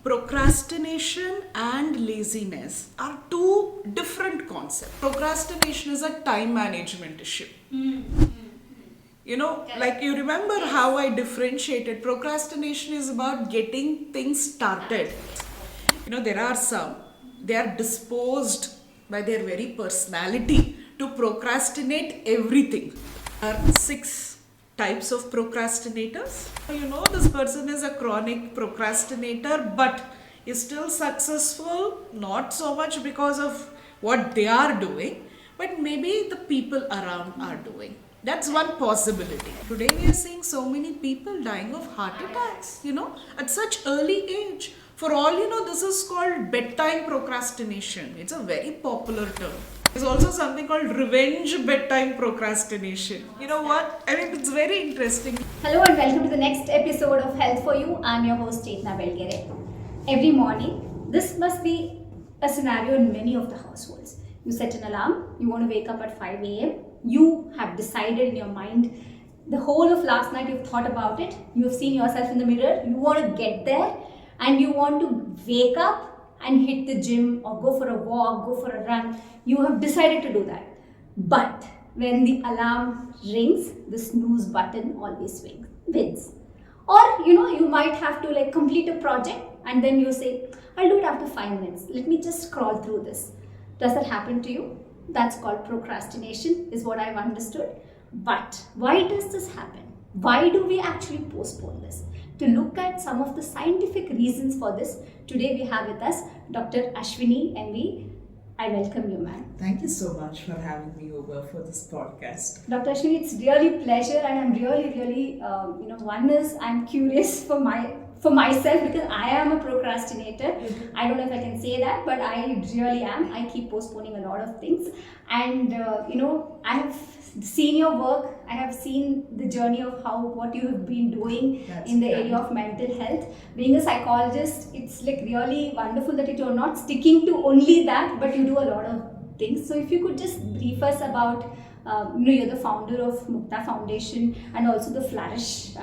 Procrastination and laziness are two different concepts. Procrastination is a time management issue. Like you remember how I differentiated. Procrastination is about getting things started. There are some, they are disposed by their very personality to procrastinate everything. There are 6 types of procrastinators. This person is a chronic procrastinator but is still successful, not so much because of what they are doing, but maybe the people around are doing. That's one possibility. Today we are seeing so many people dying of heart attacks, at such early age. For all this is called bedtime procrastination. It's a very popular term. There's also something called revenge bedtime procrastination. You know what? It's very interesting. Hello and welcome to the next episode of Health for You. I'm your host, Worrier. Every morning, this must be a scenario in many of the households. You set an alarm, you want to wake up at 5 a.m. You have decided in your mind, the whole of last night you've thought about it, you've seen yourself in the mirror, you want to get there and you want to wake up and hit the gym or go for a walk, go for a run. You have decided to do that. But when the alarm rings, the snooze button always wins. Or you might have to complete a project and then you say, I'll do it after 5 minutes. Let me just scroll through this. Does that happen to you? That's called procrastination, is what I've understood. But why does this happen? Why do we actually postpone this? To look at some of the scientific reasons for this, today we have with us Dr. Ashwini NV. I welcome you, ma'am. Thank you so much for having me over for this podcast. Dr. Ashwini, it's really pleasure, and I'm really, one is I'm curious for myself because I am a procrastinator. I don't know if I can say that, but I really am. I keep postponing a lot of things, and I have seen your work. I have seen the journey of what you have been doing in the area of mental health. Being a psychologist, it's really wonderful that you're not sticking to only that, but you do a lot of things. So if you could just brief us about, you're the founder of Mukta Foundation and also the Flourish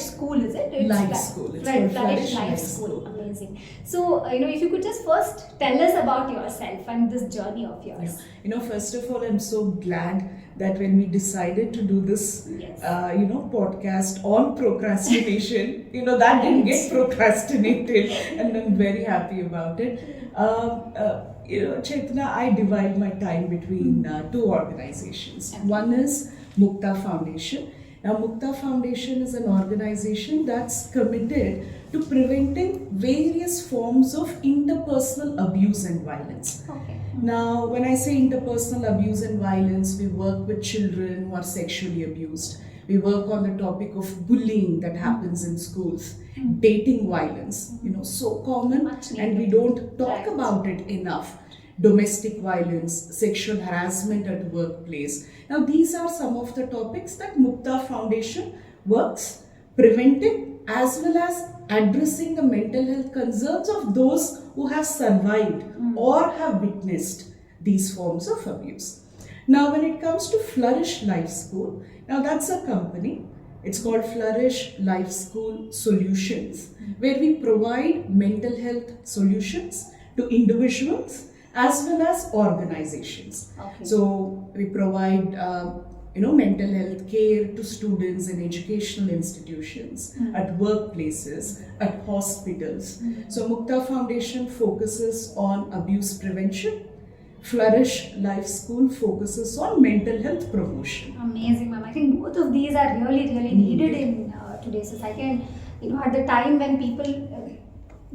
School, is it? It's Life School. It's called Flourish Life School. Amazing. So, if you could just first tell us about yourself and this journey of yours. First of all, I'm so glad that when we decided to do this, podcast on procrastination, that didn't get procrastinated, and I'm very happy about it. Chaitana, I divide my time between 2 organizations. One is Mukta Foundation. Now, Mukta Foundation is an organization that's committed to preventing various forms of interpersonal abuse and violence. Okay. Now, when I say interpersonal abuse and violence, we work with children who are sexually abused. We work on the topic of bullying that happens in schools, dating violence, so common, and we don't talk about it enough. Domestic violence, sexual harassment at workplace. Now, these are some of the topics that Mukta Foundation works preventing as well as addressing the mental health concerns of those who have survived or have witnessed these forms of abuse. Now, when it comes to Flourish Life School, now that's a company. It's called Flourish Life School Solutions, where we provide mental health solutions to individuals as well as organizations. Okay. So we provide mental health care to students in educational institutions, at workplaces, at hospitals. So Mukta Foundation focuses on abuse prevention. Flourish Life School focuses on mental health promotion. Amazing, ma'am. I think both of these are really needed in today's society. And at the time when people,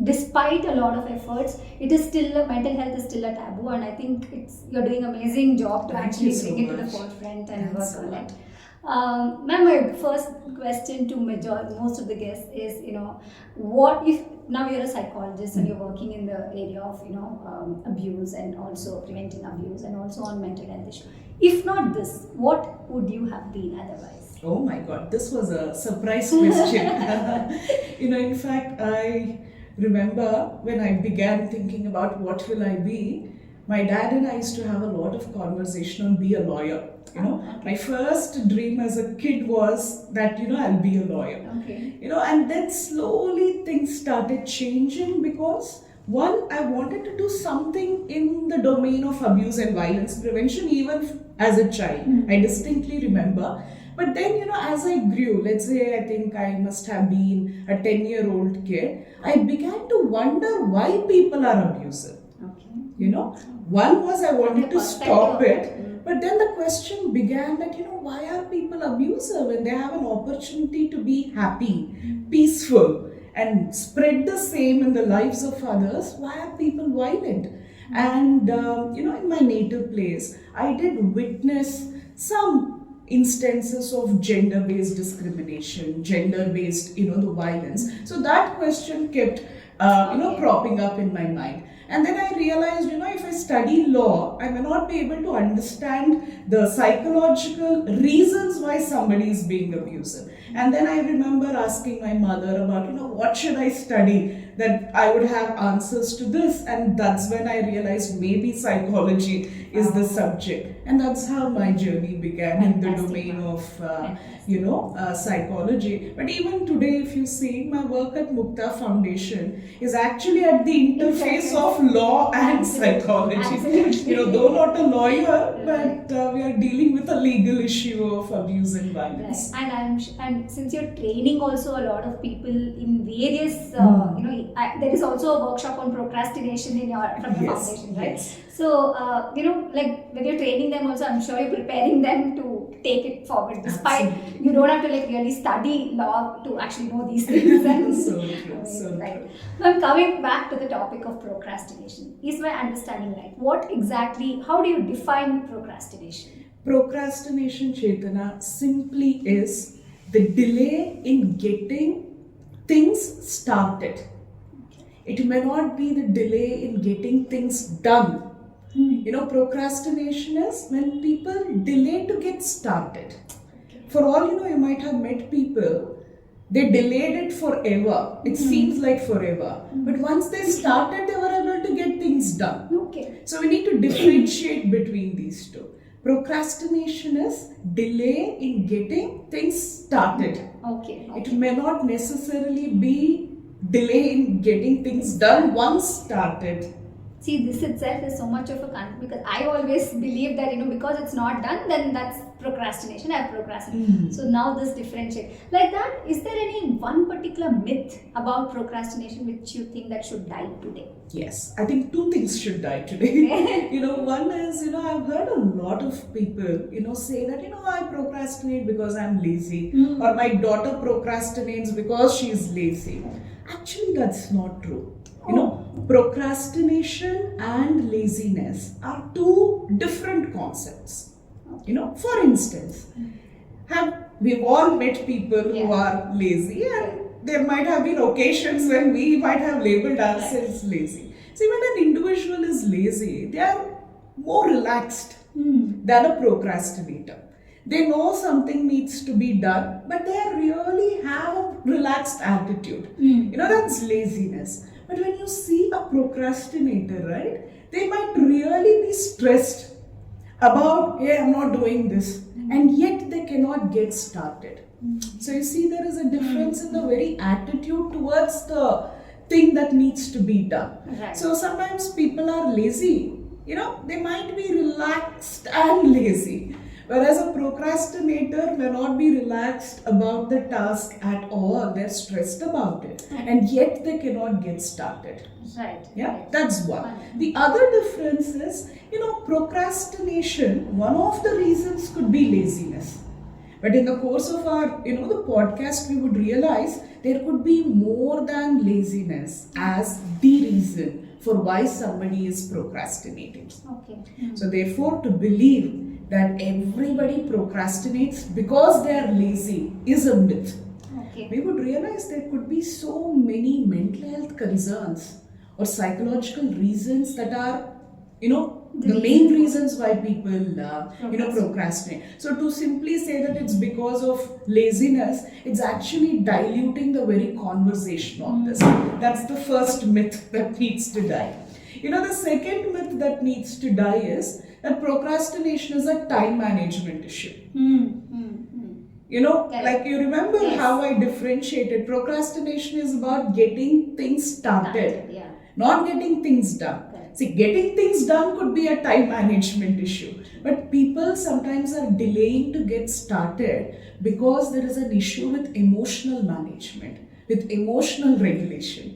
despite a lot of efforts, mental health is still a taboo, and I think you're doing an amazing job to actually bring it to the forefront and work on it. Ma'am, my first question to most of the guests is, what if now you're a psychologist and you're working in the area of abuse and also preventing abuse and also on mental health issues. If not this, what would you have been otherwise? Oh my God, this was a surprise question. In fact, I remember when I began thinking about what will I be, my dad and I used to have a lot of conversation on be a lawyer. My first dream as a kid was that, I'll be a lawyer. Okay. And then slowly things started changing because one, I wanted to do something in the domain of abuse and violence prevention, even as a child. I distinctly remember. But then, as I grew, let's say I think I must have been a 10-year-old kid, I began to wonder why people are abusive. Okay. One was I wanted the to stop perspective of it, but then the question began that, why are people abusive when they have an opportunity to be happy, peaceful, and spread the same in the lives of others? Why are people violent? And, in my native place, I did witness some instances of gender-based discrimination, gender-based, the violence. So that question kept, cropping up in my mind. And then I realized, if I study law, I may not be able to understand the psychological reasons why somebody is being abusive. And then I remember asking my mother about, what should I study that I would have answers to this. And that's when I realized maybe psychology is the subject. And that's how my journey began in the domain of, psychology. But even today, if you see, my work at Mukta Foundation is actually at the interface of law and psychology. Absolutely. Though not a lawyer, but we are dealing with a legal issue of abuse and violence. Right. And since you're training also a lot of people in various, there is also a workshop on procrastination from the foundation, right? Yes. So, when you're training them also, I'm sure you're preparing them to take it forward, despite Absolutely. you don't have to really study law to actually know these things. And, So true, so right. true. Now, coming back to the topic of procrastination, is my understanding right? How do you define procrastination? Procrastination, Chetana, simply is the delay in getting things started. It may not be the delay in getting things done. Procrastination is when people delay to get started. For all you might have met people, they delayed it forever. It seems like forever. But once they started, they were able to get things done. Okay. So we need to differentiate between these two. Procrastination is delay in getting things started. Okay. It may not necessarily be delay in getting things done once started. See, this itself is so much of a conflict because I always believe that, because it's not done, then that's procrastination. I've procrastinated. So now this differentiate. Like that, is there any one particular myth about procrastination which you think that should die today? Yes, I think two things should die today. One is, I've heard a lot of people, say that, I procrastinate because I'm lazy. Or my daughter procrastinates because she's lazy. Actually, that's not true. Procrastination and laziness are two different concepts. For instance, we've all met people who are lazy, and there might have been occasions when we might have labeled ourselves lazy. See, when an individual is lazy, they are more relaxed than a procrastinator. They know something needs to be done, but they really have a relaxed attitude. That's laziness. But when you see a procrastinator, right, they might really be stressed about, hey, I'm not doing this, and yet they cannot get started. So you see, there is a difference in the very attitude towards the thing that needs to be done. Right. So sometimes people are lazy, they might be relaxed and lazy. Whereas a procrastinator may not be relaxed about the task at all. They're stressed about it. And yet they cannot get started. Right. Yeah, right. that's one. The other difference is, procrastination, one of the reasons could be laziness. But in the course of our, the podcast, we would realize there could be more than laziness as the reason for why somebody is procrastinating. Okay. So therefore, to believe that everybody procrastinates because they are lazy is a myth. Okay. We would realize there could be so many mental health concerns or psychological reasons that are, the main reasons why people, procrastinate. So to simply say that it's because of laziness, it's actually diluting the very conversation on this. That's the first myth that needs to die. The second myth that needs to die is that procrastination is a time management issue. Correct. Like you remember Yes. how I differentiated. Procrastination is about getting things started, Yeah. not getting things done. Correct. See, getting things done could be a time management issue, but people sometimes are delaying to get started because there is an issue with emotional management, with emotional regulation.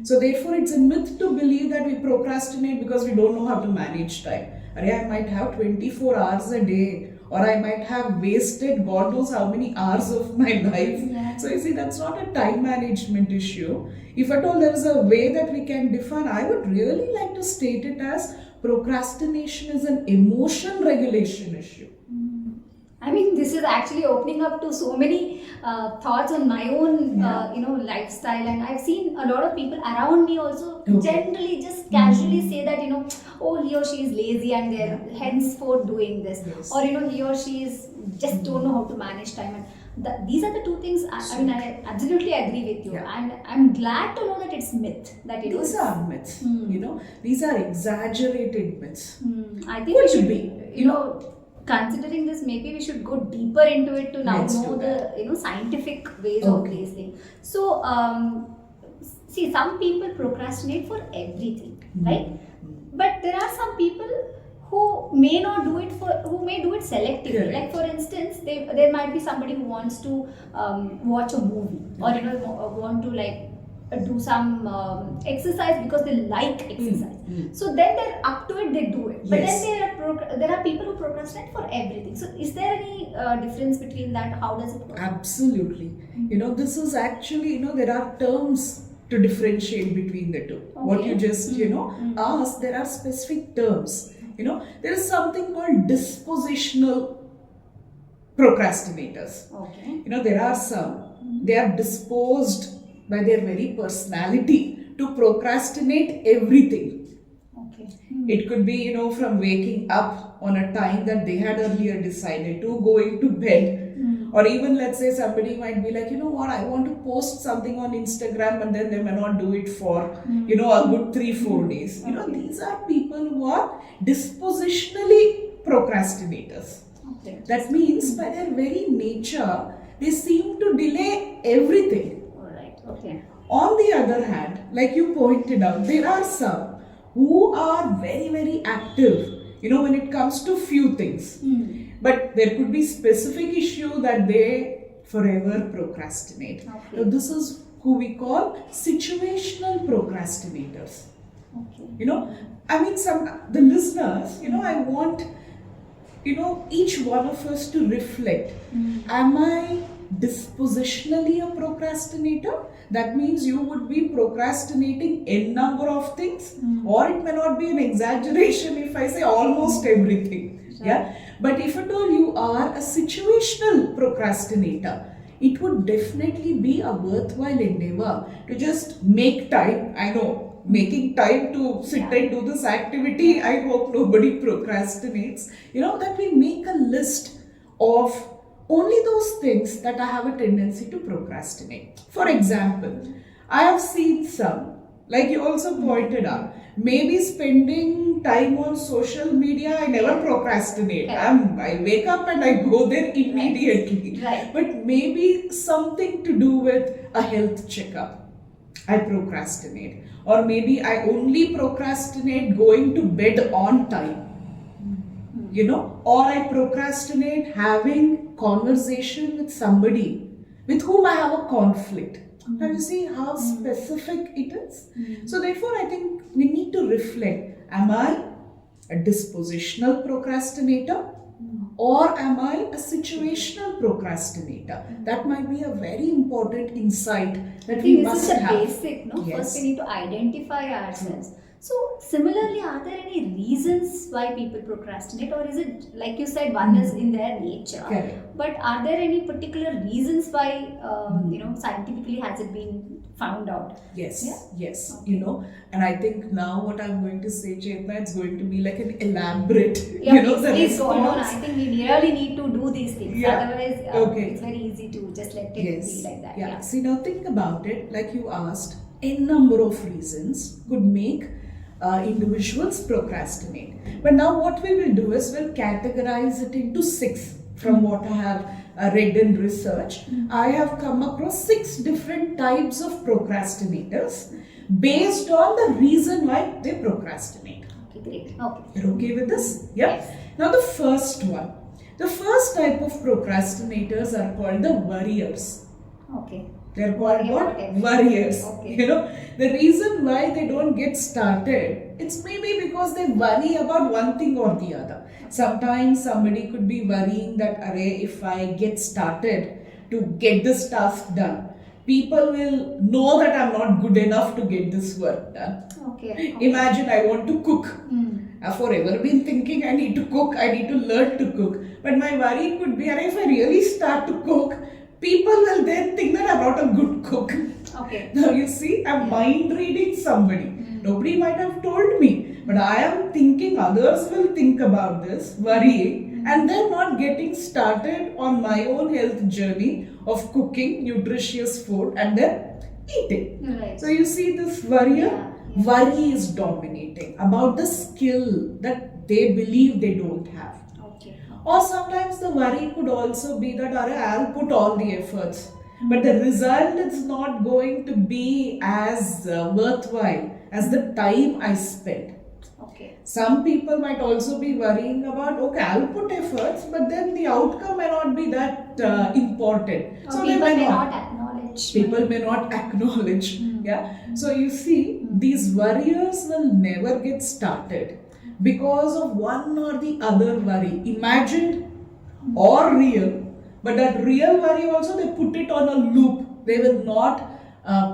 So therefore, it's a myth to believe that we procrastinate because we don't know how to manage time. I might have 24 hours a day, or I might have wasted God knows how many hours of my life. Yeah. So you see, that's not a time management issue. If at all there is a way that we can define, I would really like to state it as procrastination is an emotion regulation issue. I mean, this is actually opening up to so many thoughts on my own, lifestyle, and I've seen a lot of people around me also generally just casually say that, oh, he or she is lazy and they're henceforth doing this, Yes. or he or she is just don't know how to manage time. And these are the two things. I absolutely agree with you, Yeah. and I'm glad to know that it's myth. That These are myths. These are exaggerated myths. I think we Could should be, considering this, maybe we should go deeper into it to now Let's know do the scientific ways of Okay. these things. So see, some people procrastinate for everything, right? But there are some people who may not do it who may do it selectively. Correct. Like for instance, there might be somebody who wants to watch a movie, or want to do some exercise because they like exercise. So then they're up to it, they do it. But Yes. then there are people who procrastinate for everything. So is there any difference between that? How does it work? Absolutely. This is actually, there are terms to differentiate between the two. What you just, asked, there are specific terms. There is something called dispositional procrastinators. Okay. There are some, they are disposed by their very personality to procrastinate everything. Okay. It could be, from waking up on a time that they had earlier decided to going to bed. Or even let's say somebody might be like, I want to post something on Instagram, but then they may not do it for, a good 3-4 days. These are people who are dispositionally procrastinators. Okay. That means by their very nature, they seem to delay everything. All right. Okay. On the other hand, like you pointed out, there are some who are very, very active, when it comes to few things. But there could be specific issue that they forever procrastinate. Okay. So this is who we call situational procrastinators. Okay. The listeners, I want, each one of us to reflect. Am I dispositionally a procrastinator? That means you would be procrastinating n number of things, or it may not be an exaggeration if I say almost everything. Right. Yeah. But if at all you are a situational procrastinator, it would definitely be a worthwhile endeavor to just make time. I know, making time to sit and do this activity, I hope nobody procrastinates. That we make a list of only those things that I have a tendency to procrastinate. For example, I have seen some, like you also pointed out, maybe spending time on social media, I never procrastinate. I wake up and I go there immediately. Right. But maybe something to do with a health checkup, I procrastinate. Or maybe I only procrastinate going to bed on time. Or I procrastinate having conversation with somebody with whom I have a conflict. Now you see how specific it is. So therefore I think we need to reflect, am I a dispositional procrastinator or am I a situational procrastinator? That might be a very important insight that we must have. This is the basic, no? Yes. First we need to identify ourselves. So similarly, are there any reasons why people procrastinate, or is it, like you said, one is in their nature? Correct. But are there any particular reasons why, scientifically has it been found out? Yes, Yeah? yes, Okay. and I think now what I'm going to say, Chetna, it's going to be like an elaborate, Yeah, the please go on. response. I think we really need to do these things. Yeah. Otherwise, Okay. it's very easy to just let it Yes, be like that. See, now think about it, like you asked, n number of reasons could make individuals procrastinate. But now what we will do is we'll categorize it into 6 from what I have read in research. I have come across 6 different types of procrastinators based on the reason why they procrastinate. Okay, great. Okay. You're okay with this? Yep. Yes. Now the first one. The first type of procrastinators are called the worriers. Okay. They're called what? Okay. Worriers. Okay. The reason why they don't get started, it's maybe because they worry about one thing or the other. Sometimes somebody could be worrying that, array, if I get started to get this task done, people will know that I'm not good enough to get this work done. Okay. Imagine I want to cook. I've forever been thinking I need to cook, I need to learn to cook. But my worry could be, if I really start to cook, people will then think that I'm not a good cook. Okay. Now you see, I'm mind reading somebody. Nobody might have told me, but I am thinking others will think about this, worrying, and then not getting started on my own health journey of cooking nutritious food and then eating. Right. So you see this worrier, Yeah. worry is dominating about the skill that they believe they don't have. Okay. Or sometimes the worry could also be that I'll put all the efforts, but the result is not going to be as worthwhile as the time I spent. Okay. Some people might also be worrying about, okay, I'll put efforts, but then the outcome may not be that important. Or So people they may not acknowledge. People may not acknowledge. Yeah. So you see, these worriers will never get started because of one or the other worry, imagined or real. But that real worry also, they put it on a loop. They will not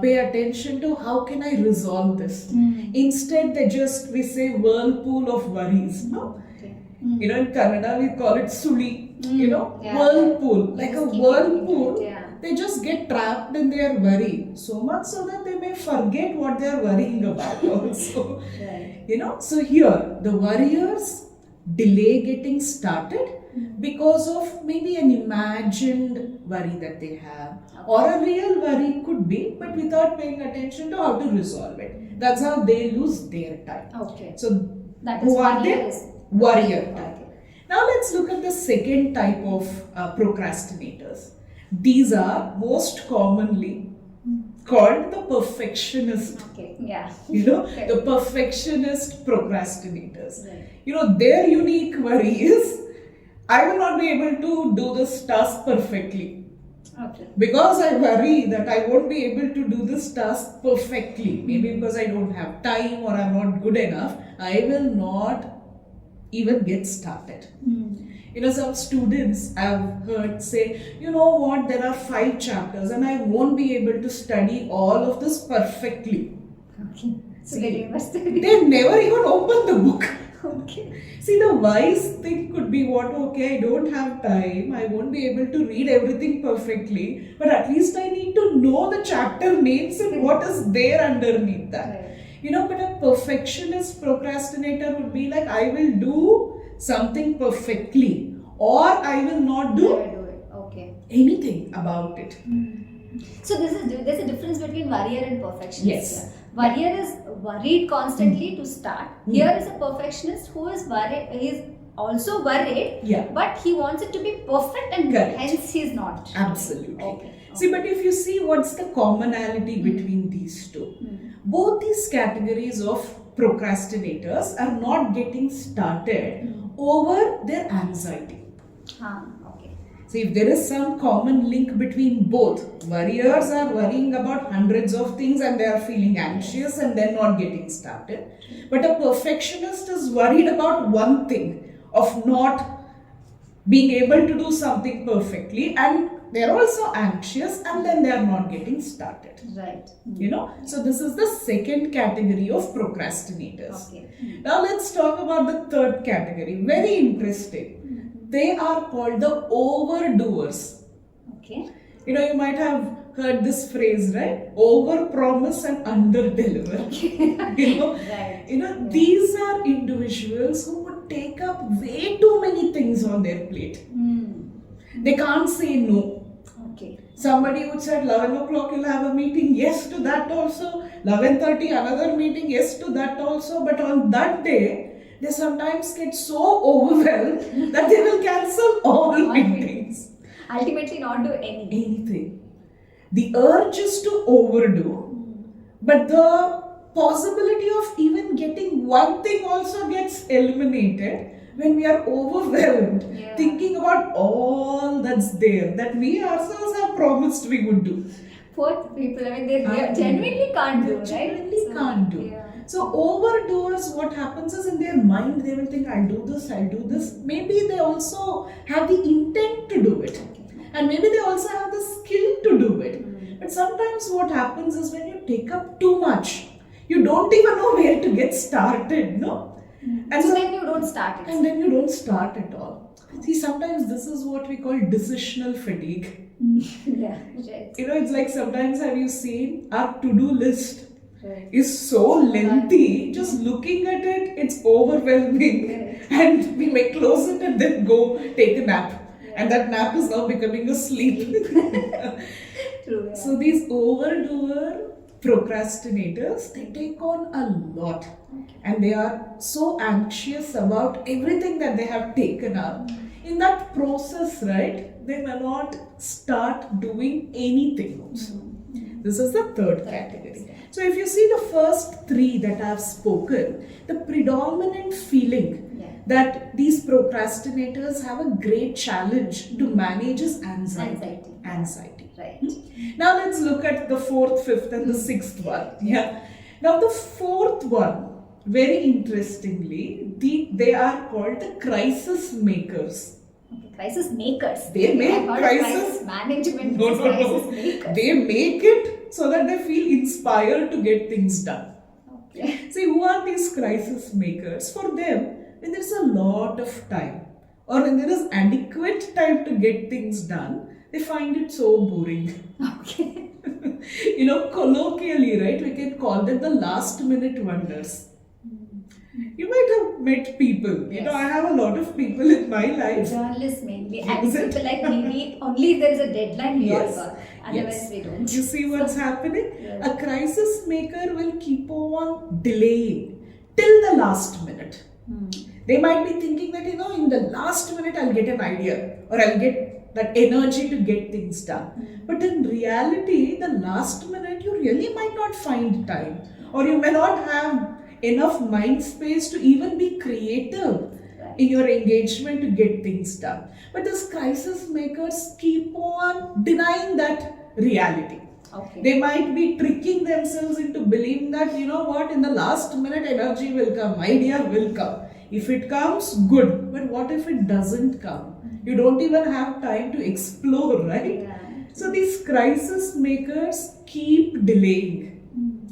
pay attention to how can I resolve this. Instead, we say whirlpool of worries. No? Okay. In Kannada we call it suli. Yeah. Whirlpool. Like a Just keep whirlpool. it, yeah. They just get trapped in their worry. So much so that they may forget what they are worrying about also. Right. So here, the worriers delay getting started because of maybe an imagined worry that they have, or a real worry could be, but without paying attention to how to resolve it. That's how they lose their time. Okay. So That is who are they? worriers. Warrior type. Okay. Now let's look at the second type of procrastinators. These are most commonly called the perfectionist. Okay. Yeah. Okay. The perfectionist procrastinators. Right. Their unique worry is, I will not be able to do this task perfectly. Okay. Because I worry that I won't be able to do this task perfectly. Maybe because I don't have time or I'm not good enough, I will not even get started. Some students I've heard say, there are 5 chapters and I won't be able to study all of this perfectly. Okay. So they never They never even open the book. Okay. See, the wise thing could be I don't have time, I won't be able to read everything perfectly, but at least I need to know the chapter names and what is there underneath that. Right. But a perfectionist procrastinator would be like, I will do something perfectly, or I will not do Never do it. Okay. anything about it. So there's a difference between worrier and perfectionist. Yes. Here. Worrier is worried constantly to start. Here is a perfectionist who is worried. He is also worried, Yeah. but he wants it to be perfect, and Correct. hence he is not. Absolutely. Okay. See, but if you see what's the commonality between these two, both these categories of procrastinators are not getting started over their anxiety. Okay. So if there is some common link between both, worriers are worrying about hundreds of things and they are feeling anxious and they're not getting started. But a perfectionist is worried about one thing, of not being able to do something perfectly, and they're also anxious and then they're not getting started. Right. So this is the second category of procrastinators. Okay. Now let's talk about the third category. Very interesting. They are called the overdoers. Okay. You might have heard this phrase, right? Over promise and under deliver. Right. These are individuals who would take up way too many things on their plate. They can't say no. Okay. Somebody would say at 11 o'clock you'll have a meeting. Yes to that also. 11:30 another meeting, yes to that also, but on that day, they sometimes get so overwhelmed that they will cancel all meetings. Ultimately not do Anything. The urge is to overdo, but the possibility of even getting one thing also gets eliminated when we are overwhelmed, thinking about all that's there that we ourselves have promised we would do. Poor people, I mean, they genuinely can't do, right? Genuinely can't do. Yeah. So overdoers, what happens is in their mind they will think, I'll do this. Maybe they also have the intent to do it. And maybe they also have the skill to do it. But sometimes what happens is when you take up too much, you don't even know where to get started, no? And so then you don't start it. And then you don't start at all. See, sometimes this is what we call decisional fatigue. Yeah, right. It's like sometimes have you seen our to-do list is so lengthy, just looking at it, it's overwhelming. And we may close it and then go take a nap. And that nap is now becoming a sleep. True. Yeah. So these overdoer procrastinators, they take on a lot. And they are so anxious about everything that they have taken up. In that process, right, they may not start doing anything also. This is the third category. So if you see the first three that I have spoken, the predominant feeling that these procrastinators have a great challenge to manage is anxiety. Right. Now let's look at the fourth, fifth and the sixth one. Now the fourth one, very interestingly, they are called the crisis makers. Crisis makers. They make crisis management. No. Crisis makers. They make it so that they feel inspired to get things done. Okay. See, who are these crisis makers? For them, when there is a lot of time or when there is adequate time to get things done, they find it so boring. Okay. Colloquially, right, we can call them the last minute wonders. You might have met people. Yes. I have a lot of people in my life. Journalists mainly. And people like me, only if there is a deadline we all work. Otherwise we don't. You see what's happening? Yeah. A crisis maker will keep on delaying till the last minute. They might be thinking that, in the last minute I'll get an idea or I'll get that energy to get things done. But in reality, the last minute you really might not find time or you may not have enough mind space to even be creative in your engagement to get things done. But these crisis makers keep on denying that reality. Okay. They might be tricking themselves into believing that, in the last minute energy will come, idea will come. If it comes, good. But what if it doesn't come? You don't even have time to explore, right? Yeah. So these crisis makers keep delaying,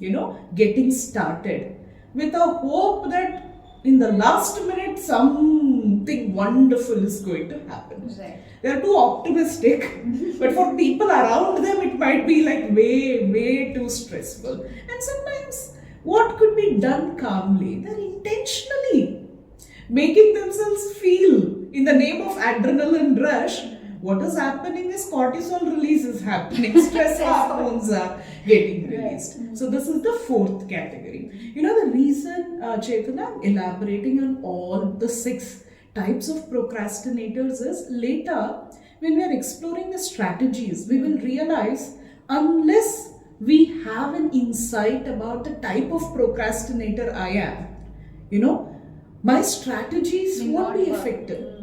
getting started with a hope that in the last minute something wonderful is going to happen. Right. They are too optimistic, but for people around them it might be like way too stressful. And sometimes what could be done calmly, they're intentionally making themselves feel in the name of adrenaline rush. What is happening is cortisol release is happening, stress hormones are getting released. So this is the fourth category. The reason, Chaitanya, I'm elaborating on all the 6 types of procrastinators is later when we are exploring the strategies, we will realize unless we have an insight about the type of procrastinator I am, my strategies won't be effective.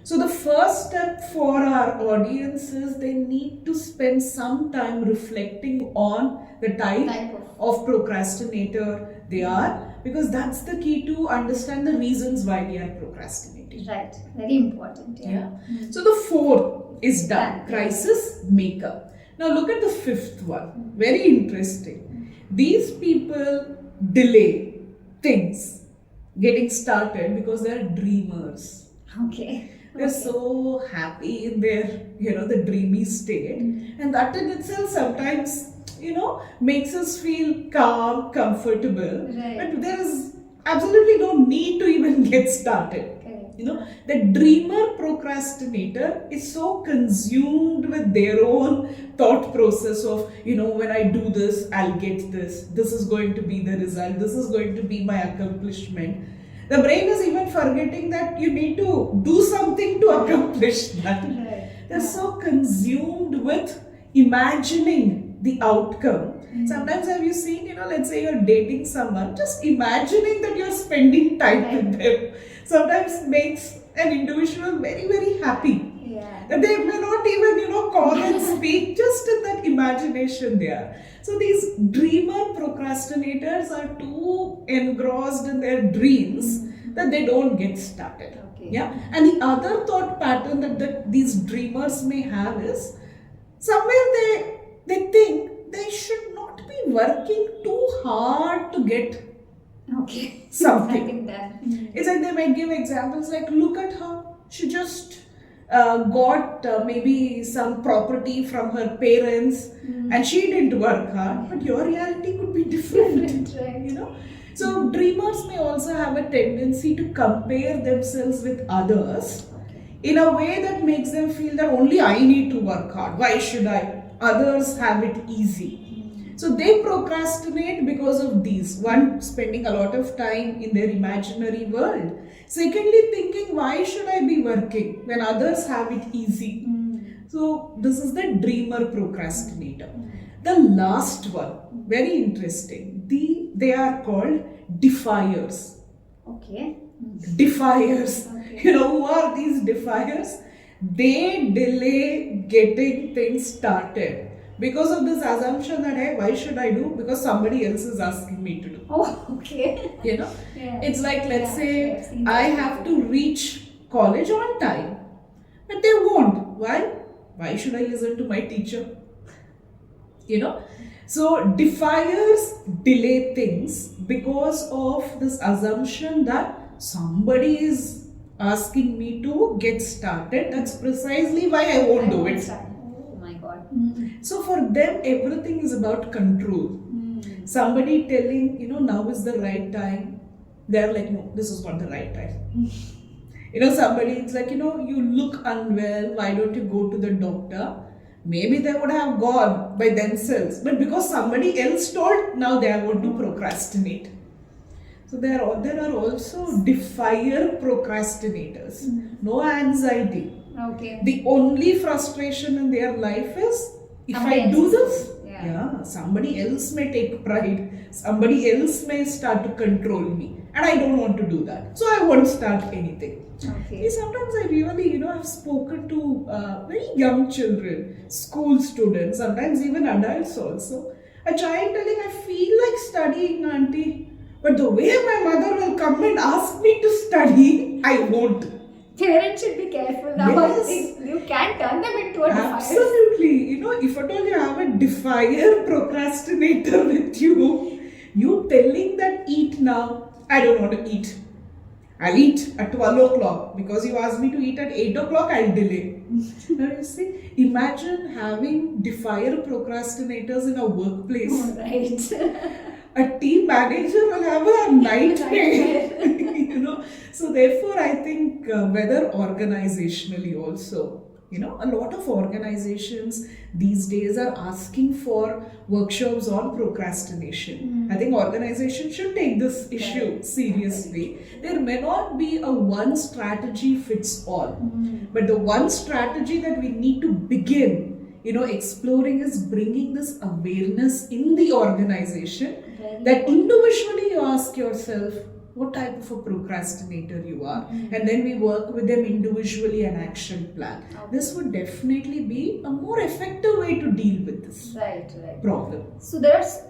So the first step for our audience is they need to spend some time reflecting on the type of procrastinator they are, because that's the key to understand the reasons why we are procrastinating. Right. Very important. Yeah. So the 4th is done. Crisis maker. Now look at the 5th one. Very interesting. These people delay things getting started because they are dreamers. Okay. They're so happy in their, the dreamy state. And that in itself sometimes, makes us feel calm, comfortable. Right. But there is absolutely no need to even get started. The dreamer procrastinator is so consumed with their own thought process of, when I do this, I'll get this. This is going to be the result. This is going to be my accomplishment. The brain is even forgetting that you need to do something to accomplish that. They're so consumed with imagining the outcome. Sometimes have you seen, let's say you're dating someone, just imagining that you're spending time with them sometimes makes an individual very, very happy. That they may not even, call and speak, just in that imagination they are. So these dreamer procrastinators are too engrossed in their dreams that they don't get started. Yeah. And the other thought pattern that these dreamers may have is somewhere they think they should not be working too hard to get something. It's like they might give examples like, look at her, she just got maybe some property from her parents and she didn't work hard, but your reality could be different. Right. So dreamers may also have a tendency to compare themselves with others in a way that makes them feel that only I need to work hard. Why should I? Others have it easy. So they procrastinate because of these. One, spending a lot of time in their imaginary world. Secondly, thinking, why should I be working when others have it easy? So this is the dreamer procrastinator. The last one, very interesting. They are called defiers. Defiers. Who are these defiers? They delay getting things started because of this assumption that, hey, why should I do? Because somebody else is asking me to do. It's like, let's say I have to reach college on time, but they won't. Why? Why should I listen to my teacher? So defiers delay things because of this assumption that somebody is asking me to get started. That's precisely why I won't do it. Oh my God. So for them, everything is about control. Somebody telling, now is the right time. They're like, no, this is not the right time. Somebody, it's like, you look unwell. Why don't you go to the doctor? Maybe they would have gone by themselves. But because somebody else told, now they are going to procrastinate. So there are also defier procrastinators. No anxiety. The only frustration in their life is, if I do this, somebody else may take pride. Somebody else may start to control me. And I don't want to do that. So I won't start anything. Sometimes I really, have spoken to very young children, school students, sometimes even adults also. A child telling, I feel like studying, auntie. But the way my mother will come and ask me to study, I won't. Parents should be careful now. Yes. You can't turn them into a defier. Absolutely. If at all you have a defier procrastinator with you telling that eat now, I don't want to eat. I'll eat at 12 o'clock because you asked me to eat at 8 o'clock, I'll delay. Now you see, imagine having defier procrastinators in a workplace. A team manager will have a nightmare. So therefore I think whether organizationally also, a lot of organizations these days are asking for workshops on procrastination. I think organizations should take this issue seriously. There may not be a one strategy fits all, but the one strategy that we need to begin, exploring is bringing this awareness in the organization that individually you ask yourself, what type of a procrastinator you are, and then we work with them individually an action plan. This would definitely be a more effective way to deal with this problem. So there's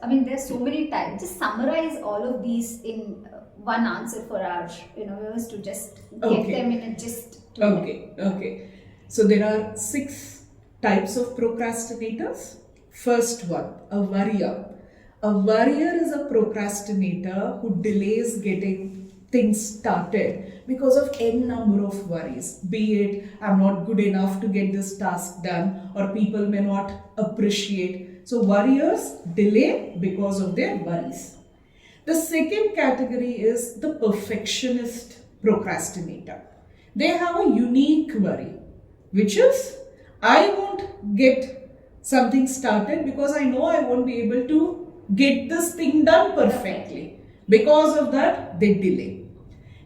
so many types. Just summarize all of these in one answer for our viewers to just get them in a gist. Okay. So there are 6 types of procrastinators. First one, a worrier. A worrier is a procrastinator who delays getting things started because of n number of worries. Be it, I'm not good enough to get this task done, or people may not appreciate. So worriers delay because of their worries. The second category is the perfectionist procrastinator. They have a unique worry, which is I won't get something started because I know I won't be able to get this thing done perfectly. Because of that, they delay.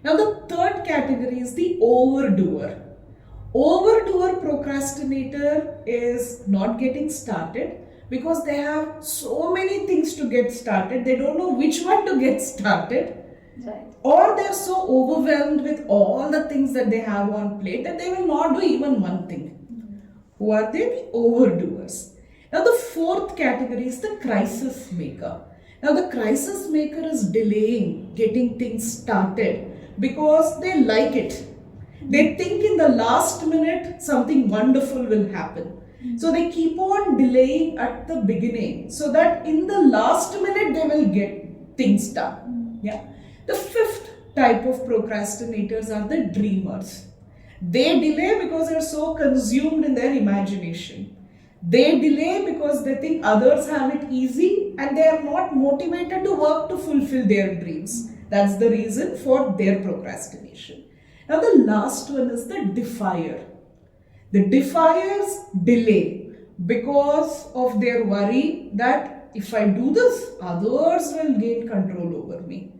Now, the third category is the overdoer. Overdoer procrastinator is not getting started because they have so many things to get started. They don't know which one to get started. Right. Or they're so overwhelmed with all the things that they have on plate that they will not do even one thing. Who are they? The overdoers. Now, the fourth category is the crisis maker. Now, the crisis maker is delaying getting things started because they like it. They think in the last minute something wonderful will happen. So they keep on delaying at the beginning so that in the last minute they will get things done. Yeah. The fifth type of procrastinators are the dreamers. They delay because they're so consumed in their imagination. They delay because they think others have it easy and they are not motivated to work to fulfill their dreams. That's the reason for their procrastination. Now the last one is the defier. The defiers delay because of their worry that if I do this, others will gain control over me.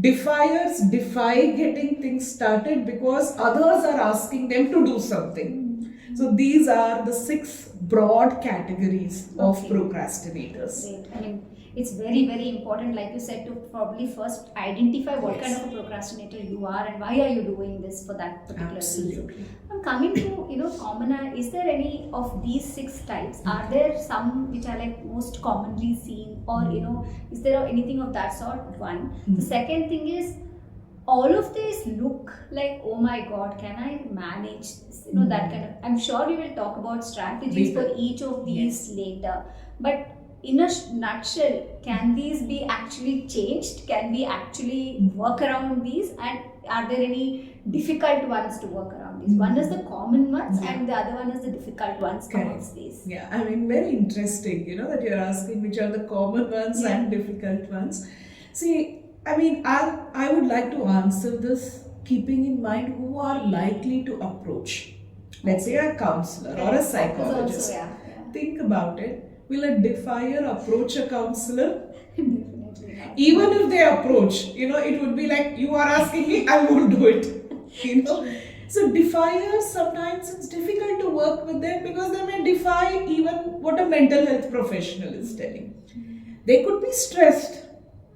Defiers defy getting things started because others are asking them to do something. So these are the 6 broad categories of procrastinators. Great. I mean, it's very, very important, like you said, to probably first identify what Yes. kind of a procrastinator you are and why are you doing this for that particular Absolutely. reason. And coming to, commoner, is there any of these 6 types? Are there some which are like most commonly seen, or is there anything of that sort? One. The second thing is, all of these look like, oh my god, can I manage this? That kind of, I'm sure we will talk about strategies for each of these later, but in a nutshell, can these be actually changed? Can we actually work around these? And are there any difficult ones to work around these? One is the common ones and the other one is the difficult ones amongst these. Yeah, I mean, very interesting, that you're asking which are the common ones and difficult ones. See, I mean, I would like to answer this keeping in mind who are likely to approach. Let's say a counselor or a psychologist. Also, Think about it. Will a defier approach a counselor? Definitely not. Even if they approach, it would be like, you are asking me, I won't do it. So defiers, sometimes it's difficult to work with them because they may defy even what a mental health professional is telling. They could be stressed.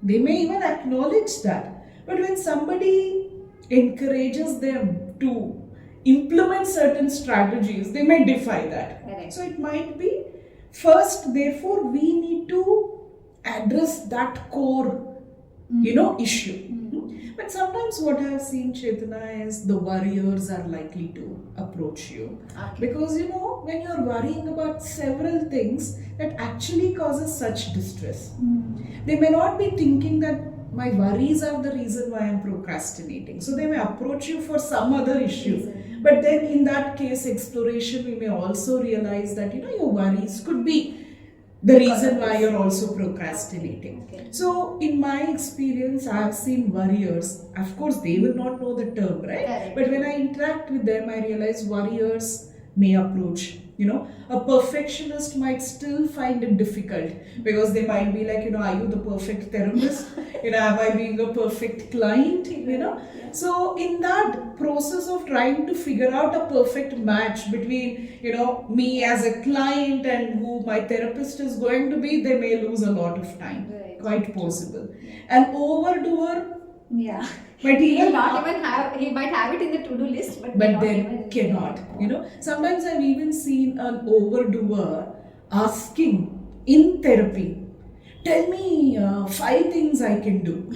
They may even acknowledge that. But when somebody encourages them to implement certain strategies, they may defy that. Correct. So it might be, first, therefore, we need to address that core, issue. But sometimes what I have seen, Chetana, is the worriers are likely to approach you. Because, when you're worrying about several things that actually causes such distress, they may not be thinking that my worries are the reason why I'm procrastinating. So they may approach you for some other issue. But then in that case, exploration, we may also realize that, your worries could be the reason why you're also procrastinating. Okay. So in my experience, I have seen worriers. Of course, they will not know the term, right? Correct. But when I interact with them, I realize worriers may approach. A perfectionist might still find it difficult because they might be like, are you the perfect therapist? Am I being a perfect client? So in that process of trying to figure out a perfect match between, me as a client and who my therapist is going to be, they may lose a lot of time. Right. Quite possible. An overdoer, but he might have it in the to-do list, but then cannot. Sometimes I've even seen an overdoer asking in therapy, tell me 5 things I can do.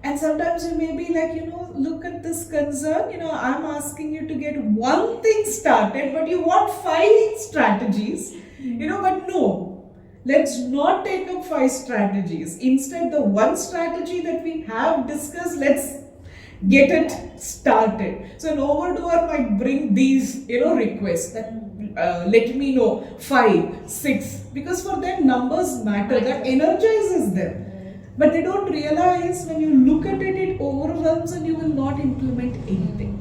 And sometimes you may be like, look at this concern, I'm asking you to get one thing started, but you want 5 strategies, but no. Let's not take up 5 strategies. Instead, the one strategy that we have discussed, let's get it started. So an overdoer might bring these, requests that let me know 5, 6, because for them numbers matter. That energizes them. But they don't realize when you look at it, it overwhelms and you will not implement anything.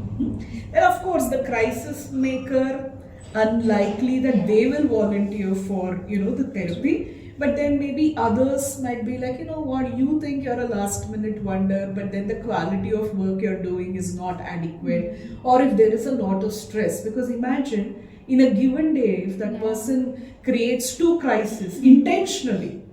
And of course, the crisis maker, unlikely that they will volunteer for, the therapy. But then maybe others might be like, what, you think you're a last minute wonder, but then the quality of work you're doing is not adequate. Or if there is a lot of stress, because imagine in a given day, if that person creates 2 crises intentionally,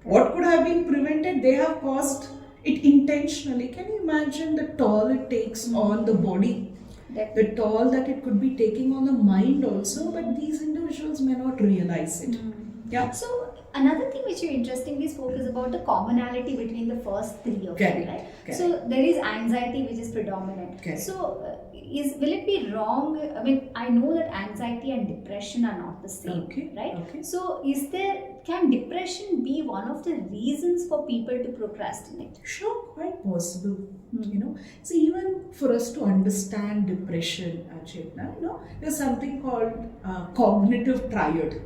what could have been prevented? They have caused it intentionally. Can you imagine the toll it takes on the body? The toll that it could be taking on the mind also, but these individuals may not realize it. Yeah. So another thing which you interestingly spoke is about the commonality between the first 3 of them, right? So there is anxiety which is predominant. So will it be wrong? I mean, I know that anxiety and depression are not the same, right? So can depression be one of the reasons for people to procrastinate? Sure, quite possible. So even for us to understand depression, Chetna, there's something called cognitive triad.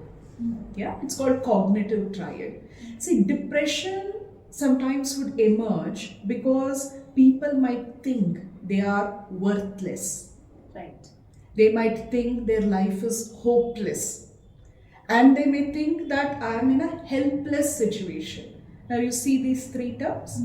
Yeah, it's called cognitive triad. See, depression sometimes would emerge because people might think they are worthless. Right. They might think their life is hopeless. And they may think that I am in a helpless situation. Now you see these 3 terms.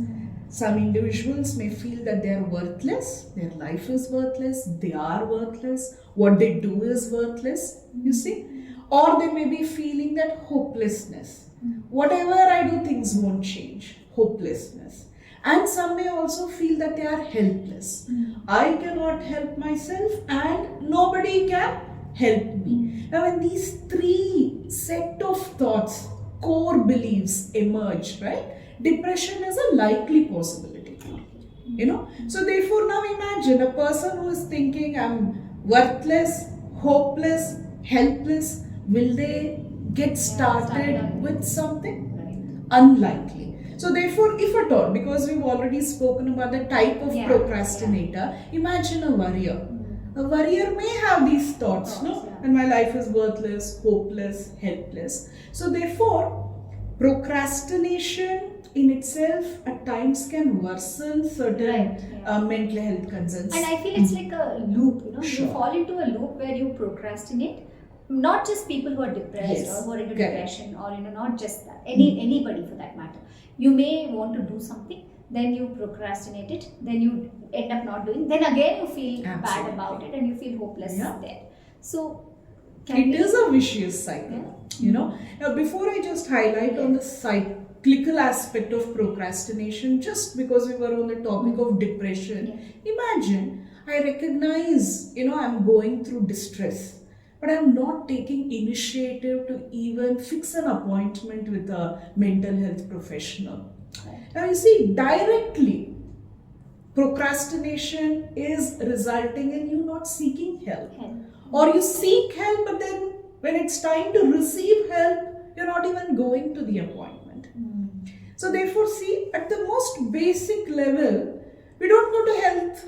Some individuals may feel that they are worthless, their life is worthless, they are worthless, what they do is worthless, you see. Or they may be feeling that hopelessness. Whatever I do, things won't change. Hopelessness. And some may also feel that they are helpless. I cannot help myself and nobody can help me. Now when these 3 set of thoughts, core beliefs emerge, right? Depression is a likely possibility. So therefore now imagine a person who is thinking I'm worthless, hopeless, helpless. Will they get started with something? Unlikely. So therefore, if at all, because we've already spoken about the type of procrastinator, imagine a worrier. A worrier may have these thoughts, and my life is worthless, hopeless, helpless. So therefore, procrastination in itself at times can worsen certain mental health concerns. And I feel it's like a loop, Sure. You fall into a loop where you procrastinate. Not just people who are depressed or who are into depression or not just that, anybody for that matter. You may want to do something, then you procrastinate it, then you end up not doing, then again you feel bad about it and you feel hopeless there. So it is a vicious cycle, Now before I just highlight on the cyclical aspect of procrastination, just because we were on the topic of depression, imagine I recognize, I'm going through distress. But I'm not taking initiative to even fix an appointment with a mental health professional. Now you see, directly, procrastination is resulting in you not seeking help. Or you seek help, but then when it's time to receive help, you're not even going to the appointment. So therefore, see, at the most basic level, we don't go to health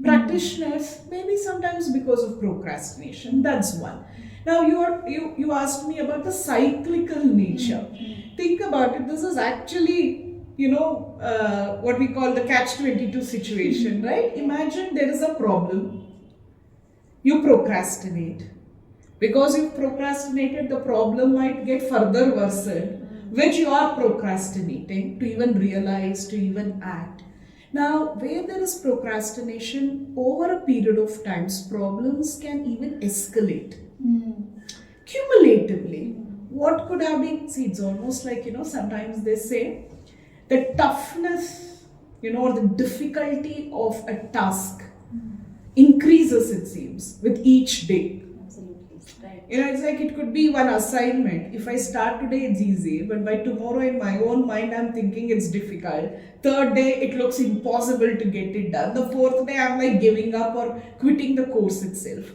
practitioners, maybe sometimes because of procrastination. That's one. Now you asked me about the cyclical nature. Think about it. This is actually what we call the catch-22 situation, right? Imagine there is a problem. You procrastinate. Because you've procrastinated, the problem might get further worsened, which you are procrastinating to even realize, to even act. Now, where there is procrastination, over a period of times, problems can even escalate. Cumulatively, what could have been, see, it's almost like, sometimes they say the toughness, or the difficulty of a task increases, it seems, with each day. It's like it could be one assignment. If I start today, it's easy, but by tomorrow in my own mind, I'm thinking it's difficult. Third day, it looks impossible to get it done. The fourth day, I'm like giving up or quitting the course itself.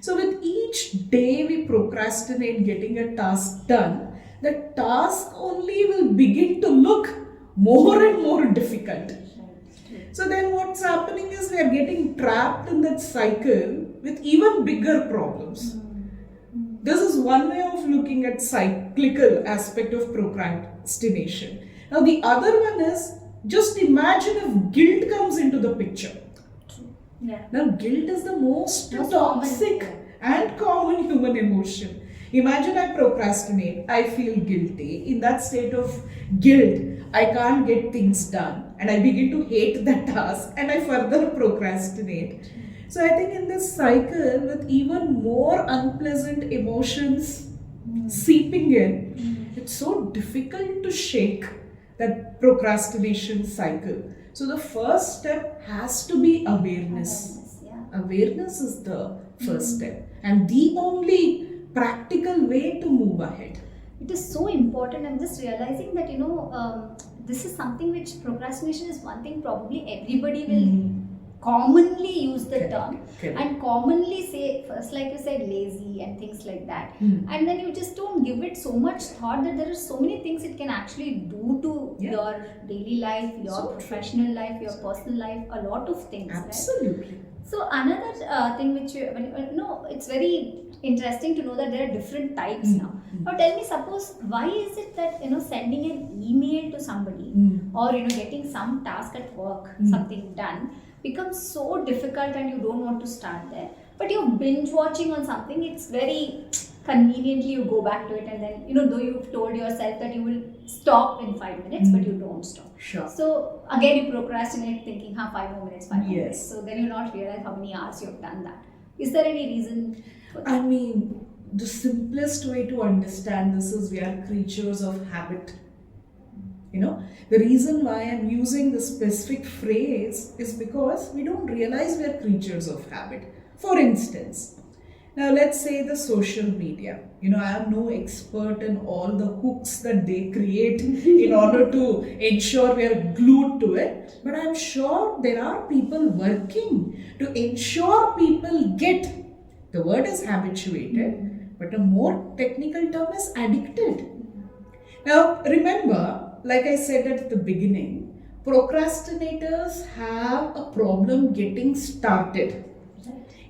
So with each day we procrastinate getting a task done, the task only will begin to look more and more difficult. So then what's happening is we are getting trapped in that cycle with even bigger problems. This is one way of looking at cyclical aspect of procrastination. Now the other one is, just imagine if guilt comes into the picture. Yeah. Now, guilt is the most Most toxic common. and common human emotion. Imagine I procrastinate, I feel guilty. In that state of guilt, I can't get things done and I begin to hate that task and I further procrastinate. So I think in this cycle, with even more unpleasant emotions seeping in, it's so difficult to shake that procrastination cycle. So the first step has to be awareness. Yeah. Awareness is the first step and the only practical way to move ahead. It is so important. I'm just realizing that, this is something which procrastination is one thing probably everybody will commonly use the term and commonly say, first like you said, lazy and things like that. And then you just don't give it so much thought that there are so many things it can actually do to your daily life, your professional life, your personal life, a lot of things. Absolutely. Right? So another thing which it's very interesting to know that there are different types now. Now tell me, suppose why is it that sending an email to somebody or getting some task at work, something done, becomes so difficult and you don't want to start there, but you're binge watching on something, it's very conveniently you go back to it, and then though you've told yourself that you will stop in 5 minutes, but you don't stop. Sure. So again you procrastinate thinking 5 more minutes, 5 more Yes. minutes, so then you not realize how many hours you've done that. Is there any reason for that? I mean, the simplest way to understand this is we are creatures of habit. The reason why I'm using this specific phrase is because we don't realize we are creatures of habit. For instance, now let's say the social media. I am no expert in all the hooks that they create in order to ensure we are glued to it. But I'm sure there are people working to ensure people get, the word is habituated, but a more technical term is addicted. Now remember, like I said at the beginning, procrastinators have a problem getting started.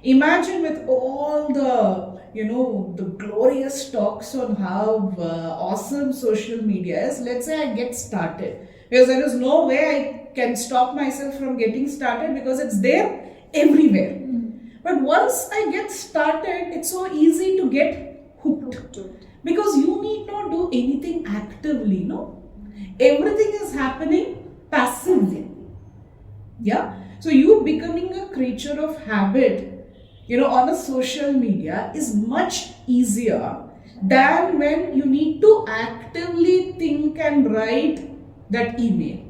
Imagine with all the, the glorious talks on how awesome social media is. Let's say I get started, because there is no way I can stop myself from getting started because it's there everywhere. But once I get started, it's so easy to get hooked. Because you need not do anything actively, no? Everything is happening passively. Yeah? So you becoming a creature of habit, on a social media is much easier than when you need to actively think and write that email.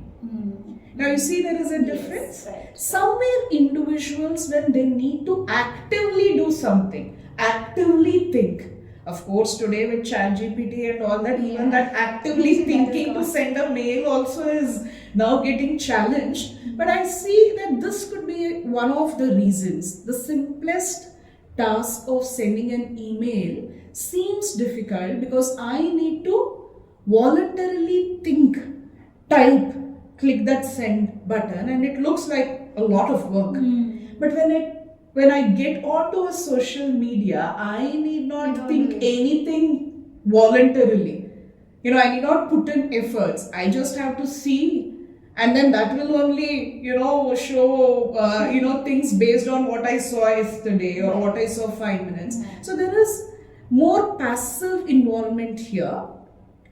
Now you see there is a difference. Somewhere individuals, when they need to actively do something, actively think. Of course, today with ChatGPT and all that, even that actively thinking to send a mail also is now getting challenged. But I see that this could be one of the reasons. The simplest task of sending an email seems difficult because I need to voluntarily think, type, click that send button, and it looks like a lot of work. But when I get onto a social media, I need not think anything voluntarily. I need not put in efforts. I just have to see, and then that will only, show, things based on what I saw yesterday or what I saw 5 minutes. So there is more passive involvement here,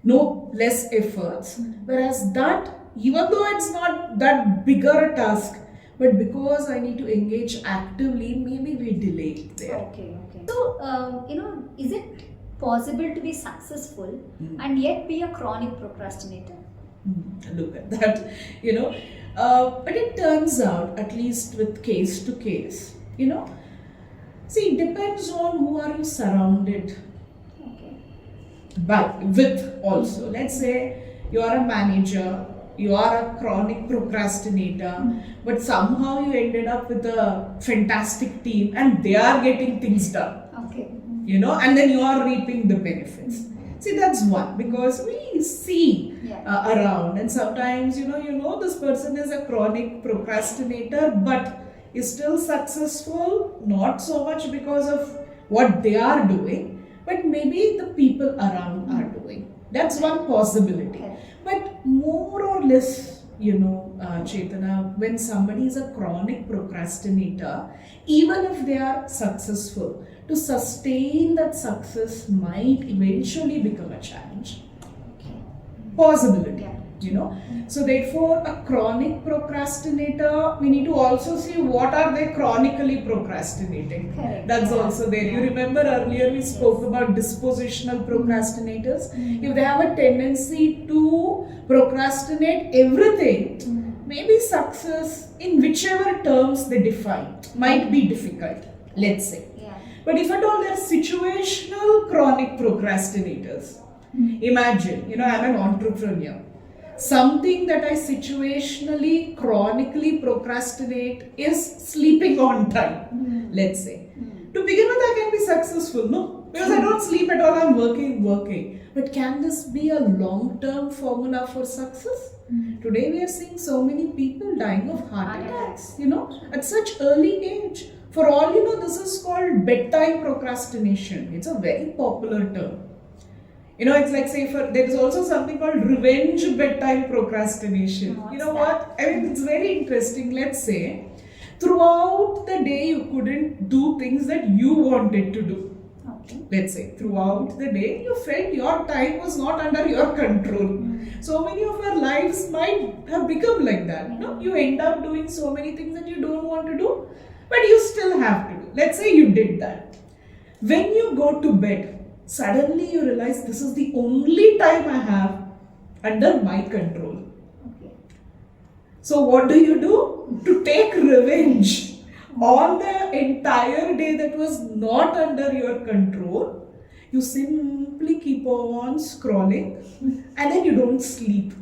no less efforts. Whereas that, even though it's not that bigger a task, but because I need to engage actively, maybe we delay it there. Okay. So, is it possible to be successful and yet be a chronic procrastinator? Look at that, but it turns out, at least with case to case, see, it depends on who are you surrounded with also. Let's say you are a manager, you are a chronic procrastinator, but somehow you ended up with a fantastic team and they are getting things done. Okay. And then you are reaping the benefits. See, that's one, because we see around, and sometimes, this person is a chronic procrastinator, but is still successful, not so much because of what they are doing, but maybe the people around are doing. That's one possibility. But more or less, Chetana, when somebody is a chronic procrastinator, even if they are successful, to sustain that success might eventually become a challenge. Possibility. So therefore, a chronic procrastinator, we need to also see what are they chronically procrastinating. Correct. That's also there. You remember earlier we spoke about dispositional procrastinators. If they have a tendency to procrastinate everything, maybe success in whichever terms they define might be difficult, let's say. But if at all they're situational chronic procrastinators, imagine, I'm an entrepreneur. Something that I situationally, chronically procrastinate is sleeping on time, let's say. To begin with, I can be successful, no? Because I don't sleep at all, I'm working. But can this be a long-term formula for success? Today we are seeing so many people dying of heart attacks, at such early age. For all you know, this is called bedtime procrastination. It's a very popular term. It's like, say, there is also something called revenge bedtime procrastination. What? It's very interesting. Let's say, throughout the day, you couldn't do things that you wanted to do. Let's say, throughout the day, you felt your time was not under your control. So many of our lives might have become like that. You end up doing so many things that you don't want to do, but you still have to do. Let's say you did that. When you go to bed, suddenly you realize this is the only time I have under my control. So what do? To take revenge on the entire day that was not under your control, you simply keep on scrolling and then you don't sleep.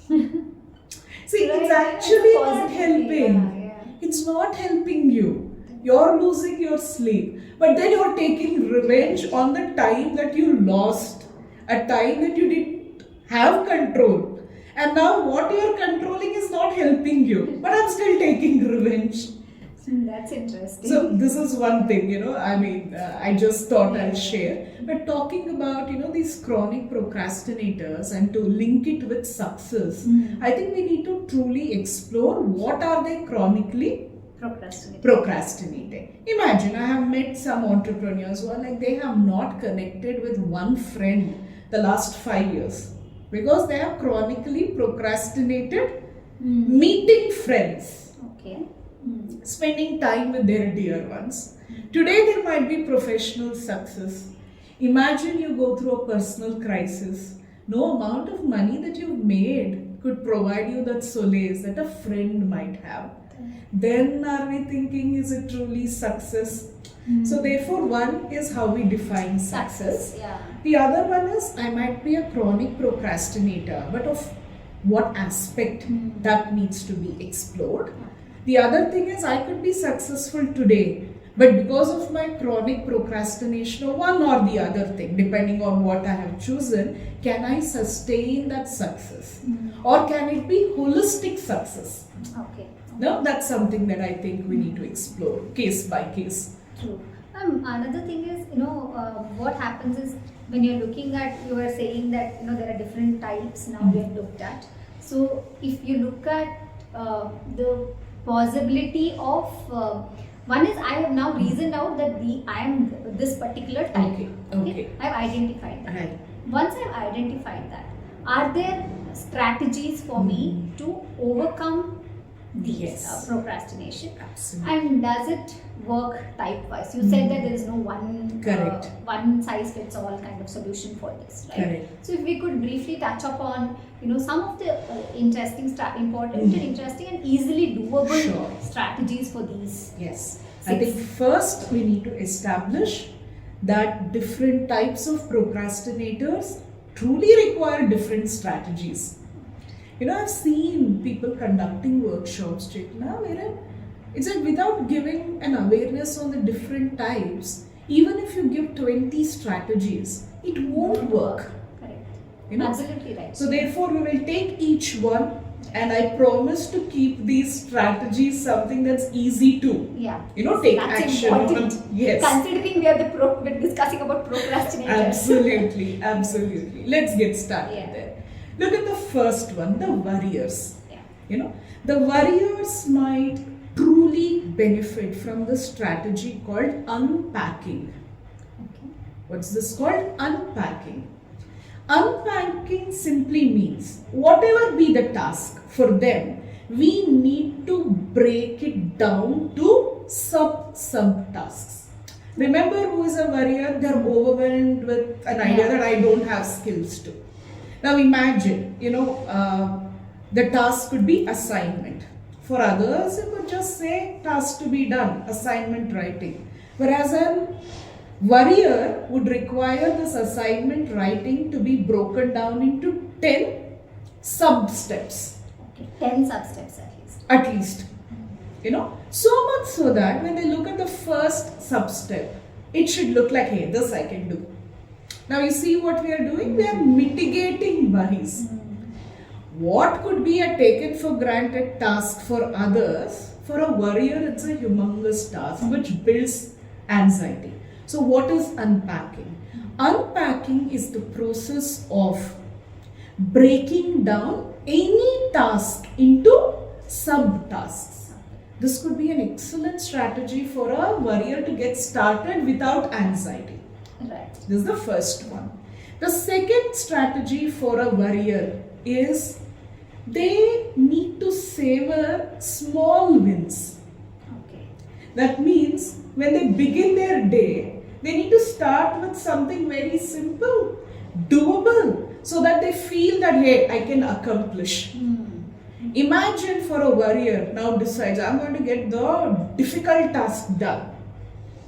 See, it's actually not helping. It's not helping you. You're losing your sleep. But then you're taking revenge on the time that you lost. A time that you didn't have control. And now what you're controlling is not helping you. But I'm still taking revenge. That's interesting. So this is one thing, I just thought I'll share. But talking about, these chronic procrastinators and to link it with success, I think we need to truly explore what are they chronically procrastinating. Imagine, I have met some entrepreneurs who are like, they have not connected with one friend the last 5 years because they have chronically procrastinated meeting friends. Spending time with their dear ones. Today there might be professional success. Imagine you go through a personal crisis. No amount of money that you've made could provide you that solace that a friend might have. Then are we thinking, is it truly success? So therefore, one is how we define success. The other one is, I might be a chronic procrastinator, but of what aspect that needs to be explored. The other thing is, I could be successful today, but because of my chronic procrastination or one or the other thing, depending on what I have chosen, can I sustain that success? Or can it be holistic success? No, that's something that I think we need to explore case by case. True. Another thing is, what happens is when you're looking at, you are saying that, there are different types now we have looked at. So if you look at the possibility of one is, I have now reasoned out that I am this particular type. Okay. I've identified that. Right. Once I've identified that, are there strategies for me to overcome these procrastination? Absolutely. And does it work type-wise? You said that there is no one one size fits all kind of solution for this, right? Correct. So if we could briefly touch upon, some of the interesting and easily doable strategies for these. Yes. I think first we need to establish that different types of procrastinators truly require different strategies. I've seen people conducting workshops, Chetna, wherein it's like without giving an awareness on the different types, even if you give 20 strategies, it won't work. Correct. Absolutely right. So therefore, we will take each one, and I promise to keep these strategies something that's easy to, take that's action important. on. Yes. Considering we are we're discussing about procrastinators. Absolutely. Let's get started there. Look at the first one, the Worriers. The Worriers might truly benefit from the strategy called unpacking. Okay. What's this called? Unpacking. Unpacking simply means whatever be the task for them, we need to break it down to sub tasks. Remember, who is a worrier? They're overwhelmed with an idea that I don't have skills to. Now imagine, the task could be assignment. For others, it could just say task to be done, assignment writing. Whereas a Worrier would require this assignment writing to be broken down into 10 sub steps. Okay, 10 sub steps at least. At least. So much so that when they look at the first sub step, it should look like, hey, this I can do. Now you see what we are doing? We are mitigating worries. What could be a taken for granted task for others, for a worrier it's a humongous task which builds anxiety. So what is unpacking? Unpacking is the process of breaking down any task into sub-tasks. This could be an excellent strategy for a worrier to get started without anxiety. Right. This is the first one. The second strategy for a worrier is they need to savor small wins. Okay. That means when they begin their day, they need to start with something very simple, doable, so that they feel that, hey, I can accomplish. Imagine for a worrier now decides, I'm going to get the difficult task done.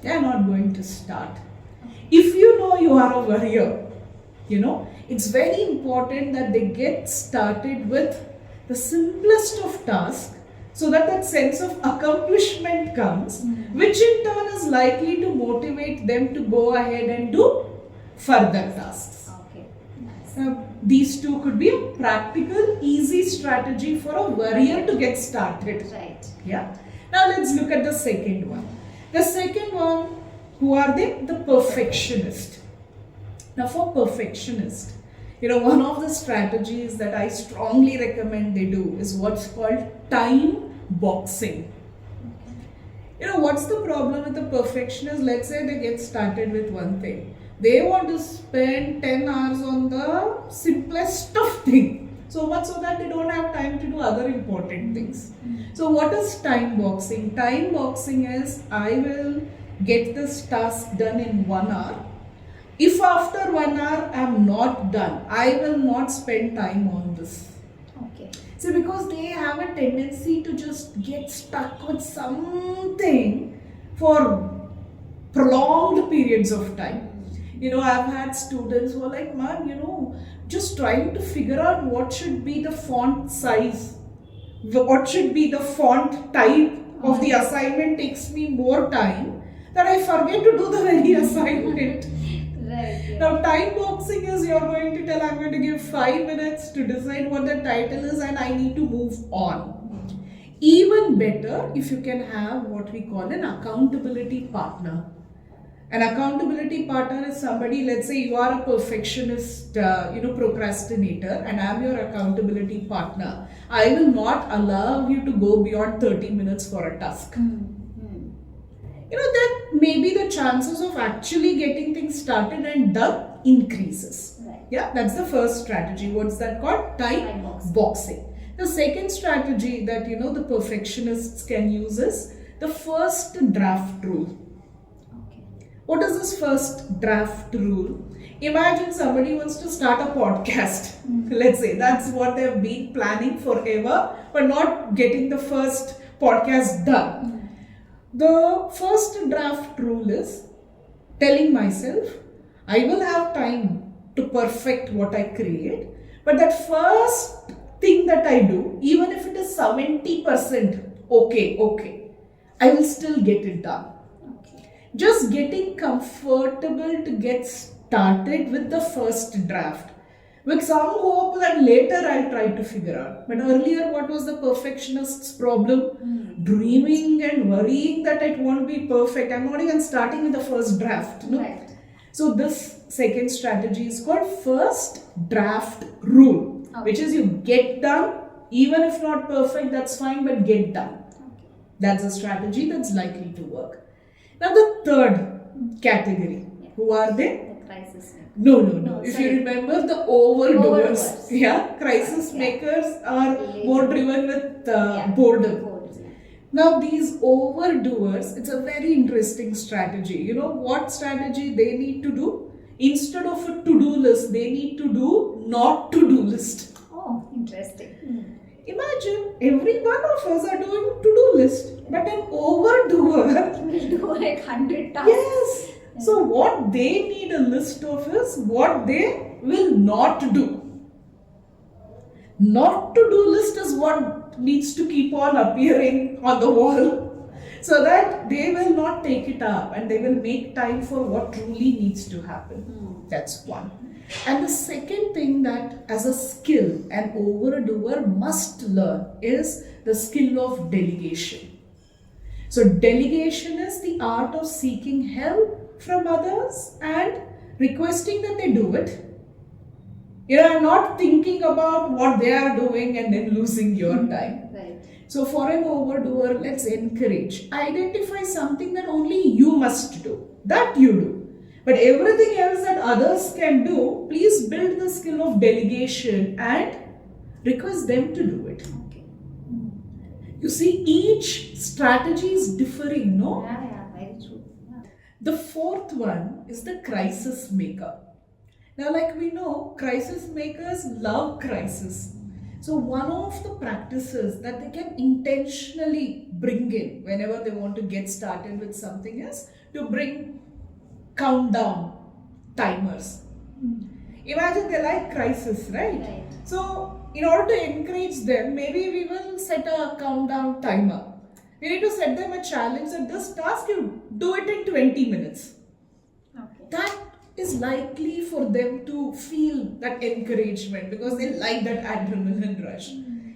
They are not going to start. If you know you are a worrier, it's very important that they get started with the simplest of tasks so that sense of accomplishment comes, which in turn is likely to motivate them to go ahead and do further tasks. Okay. Nice. These two could be a practical, easy strategy for a worrier to get started. Right. Yeah. Now let's look at the second one. The second one, who are they? The perfectionist. Now for perfectionist, one of the strategies that I strongly recommend they do is what's called time boxing. What's the problem with the perfectionist? Let's say they get started with one thing. They want to spend 10 hours on the simplest of thing. So much so that they don't have time to do other important things. So what is time boxing? Time boxing is, I will get this task done in 1 hour. If after 1 hour I am not done, I will not spend time on this. Okay. So because they have a tendency to just get stuck with something for prolonged periods of time. I've had students who are like, man, just trying to figure out what should be the font size, what should be the font type of the assignment takes me more time that I forget to do the very assignment. Right. Yeah. Now, time boxing is you're going to tell I'm going to give 5 minutes to decide what the title is and I need to move on. Even better if you can have what we call an accountability partner. An accountability partner is somebody, let's say you are a perfectionist, procrastinator, and I'm your accountability partner. I will not allow you to go beyond 30 minutes for a task. Then maybe the chances of actually getting things started and done increases. Right. Yeah, that's the first strategy. What's that called? Time boxing. The second strategy that the perfectionists can use is the first draft rule. Okay. What is this first draft rule? Imagine somebody wants to start a podcast. Let's say that's what they've been planning forever, but not getting the first podcast done. The first draft rule is telling myself, I will have time to perfect what I create, but that first thing that I do, even if it is 70% okay, I will still get it done. Okay. Just getting comfortable to get started with the first draft, with some hope that later I'll try to figure out. But earlier, what was the perfectionist's problem? Dreaming and worrying that it won't be perfect. I'm not even starting with the first draft. No? Right. So this second strategy is called first draft rule, which is you get done Even if not perfect, that's fine, but get done. Okay. That's a strategy that's likely to work. Now, the third category, Yeah. who are they? The crisis maker. No. If Sorry. you remember the overdoers, Overdoers. yeah, crisis Yeah. makers are more driven with Yeah. boredom. Boredom. Now, these overdoers, it's a very interesting strategy. You know what strategy they need to do? Instead of a to-do list, they need to do not to-do list. Oh, interesting. Imagine every one of us are doing to-do list, but an overdoer, We'll do like 100 tasks. yes. So what they need a list of is what they will not do. Not to do list is what needs to keep on appearing on the wall so that they will not take it up and they will make time for what truly needs to happen. That's one. And the second thing that as a skill an overdoer must learn is the skill of delegation. So delegation is the art of seeking help from others and requesting that they do it. Not thinking about what they are doing and then losing your time. Right. So for an overdoer, let's encourage. Identify something that only you must do. That you do. But everything else that others can do, please build the skill of delegation and request them to do it. Okay. You see, each strategy is differing, no? Yeah, very true. Yeah. The fourth one is the crisis maker. Now, like we know, crisis makers love crisis. So one of the practices that they can intentionally bring in whenever they want to get started with something is to bring countdown timers. Imagine they like crisis, right? Right. So in order to encourage them, maybe we will set a countdown timer. We need to set them a challenge that this task you do it in 20 minutes. Okay. That is likely for them to feel that encouragement because they like that adrenaline rush.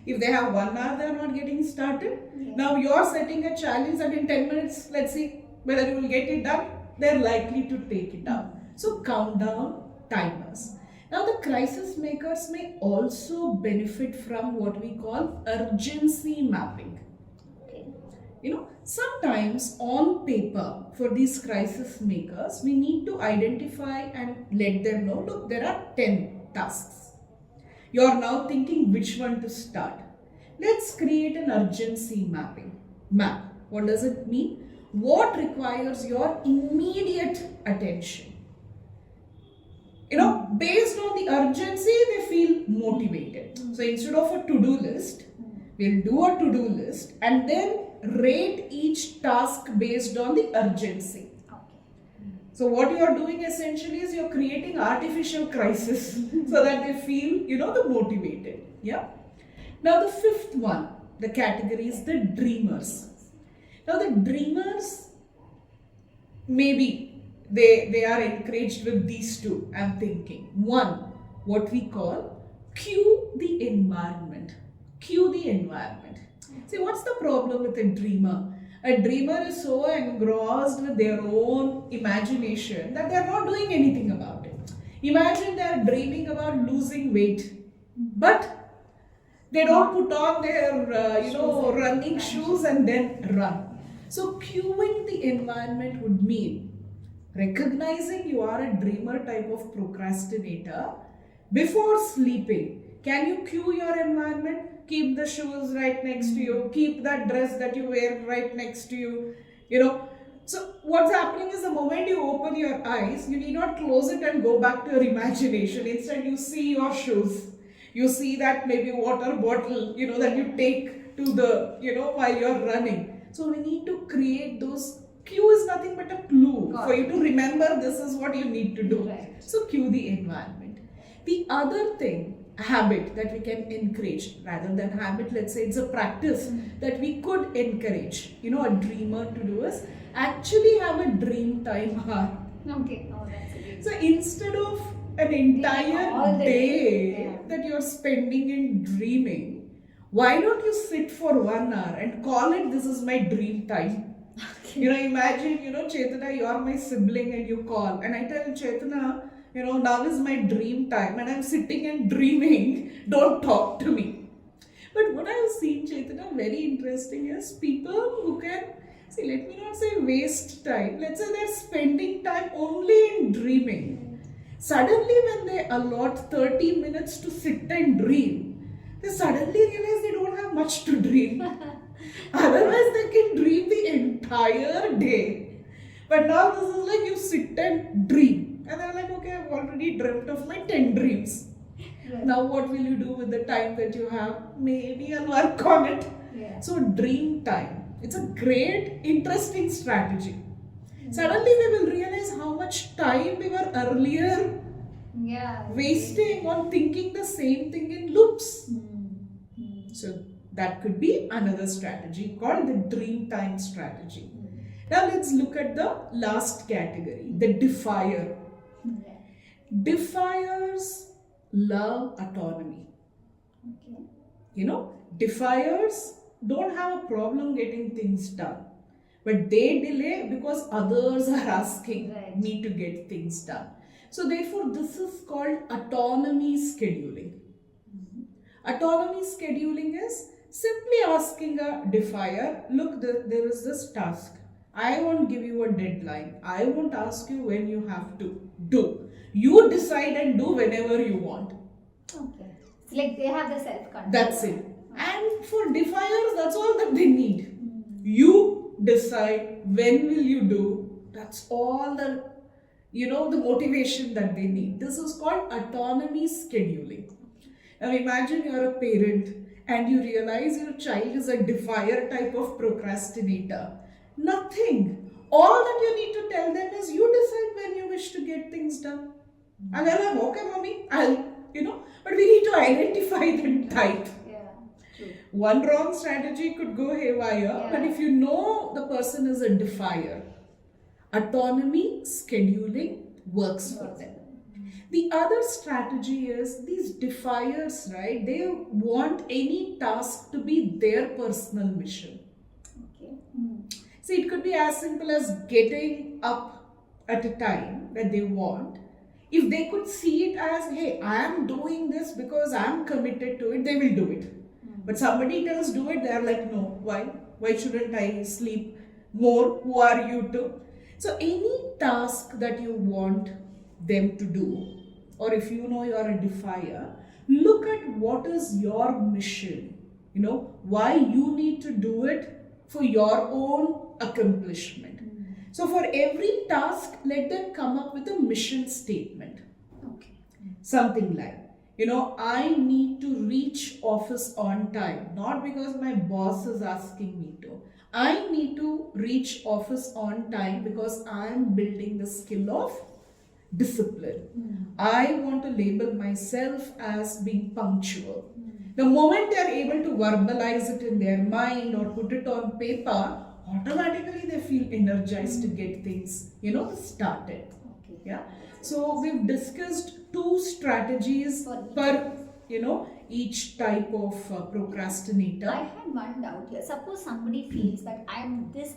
If they have 1 hour, they are not getting started. Yeah. Now you are setting a challenge that in 10 minutes, let's see whether you will get it done. They're likely to take it up. So countdown timers. Now the crisis makers may also benefit from what we call urgency mapping. Okay. Sometimes on paper for these crisis makers, we need to identify and let them know, look, there are 10 tasks. You are now thinking which one to start. Let's create an urgency map. What does it mean? What requires your immediate attention? Based on the urgency, they feel motivated. So instead of a to-do list, we'll do a to-do list and then rate each task based on the urgency. Okay. So what you are doing essentially is you're creating artificial crisis so that they feel, the motivated. Yeah. Now the fifth one, the category is the dreamers. Now the dreamers, maybe they are encouraged with these two, I'm thinking. One, what we call cue the environment. Cue the environment. See, what's the problem with a dreamer? A dreamer is so engrossed with their own imagination that they are not doing anything about it. Imagine they are dreaming about losing weight, but they don't put on their, running shoes and then run. So cueing the environment would mean recognizing you are a dreamer type of procrastinator. Before sleeping, can you cue your environment? Keep the shoes right next to you. Keep that dress that you wear right next to you. So what's happening is the moment you open your eyes, you need not close it and go back to your imagination. Instead, you see your shoes. You see that maybe water bottle, that you take to the, while you're running. So we need to create those. Cue is nothing but a clue for you to remember this is what you need to do. Right. So cue the environment. The other thing, habit that we can encourage, rather than habit, let's say it's a practice that we could encourage, a dreamer to do is actually have a dream time hour. Okay. Oh, that's great. So instead of an entire All the day yeah. that you're spending in dreaming, why don't you sit for 1 hour and call it this is my dream time? Imagine, Chetana, you are my sibling and you call. And I tell Chetana, now is my dream time and I'm sitting and dreaming. Don't talk to me. But what I have seen, Chaitanya, very interesting is people who can, see, let me not say waste time. Let's say they're spending time only in dreaming. Suddenly, when they allot 30 minutes to sit and dream, they suddenly realize they don't have much to dream. Otherwise, they can dream the entire day. But now this is like you sit and dream. And they're like, okay, I've already dreamt of my 10 dreams. Right. Now what will you do with the time that you have? Maybe I'll work on it. Yeah. So dream time. It's a great, interesting strategy. Suddenly we will realize how much time we were earlier Yeah. wasting on thinking the same thing in loops. So that could be another strategy called the dream time strategy. Now let's look at the last category, the defier. Yeah. Defiers love autonomy. Okay. You know, defiers don't have a problem getting things done, but they delay because others are asking Right. me to get things done. So therefore this is called autonomy scheduling. Autonomy scheduling is simply asking a defier, look, there is this task. I won't give you a deadline. I won't ask you when you have to do. You decide and do whenever you want. Okay. It's like they have the self-control. That's it. And for defiers, that's all that they need. You decide when will you do. That's all the, the motivation that they need. This is called autonomy scheduling. Now imagine you're a parent and you realize your child is a defier type of procrastinator. Nothing. All that you need to tell them is you decide when you wish to get things done. And they're like, okay, mommy, but we need to identify the type. Yeah. True. One wrong strategy could go haywire, but if you know the person is a defier, autonomy scheduling works for them. The other strategy is these defiers, right? They want any task to be their personal mission. Okay. See, it could be as simple as getting up at a time that they want. If they could see it as, hey, I am doing this because I am committed to it, they will do it. But somebody tells do it, they are like, no, why? Why shouldn't I sleep more? Who are you to? So any task that you want them to do, or if you know you are a defier, look at what is your mission. Why you need to do it for your own accomplishment. So for every task, let them come up with a mission statement. Okay. Something like, I need to reach office on time, not because my boss is asking me to. I need to reach office on time because I am building the skill of discipline. I want to label myself as being punctual. The moment they are able to verbalize it in their mind or put it on paper, automatically they feel energized to get things, started. Okay. Yeah. So we've discussed 2 strategies per, each type of procrastinator. I had one doubt here. Suppose somebody feels that I'm this,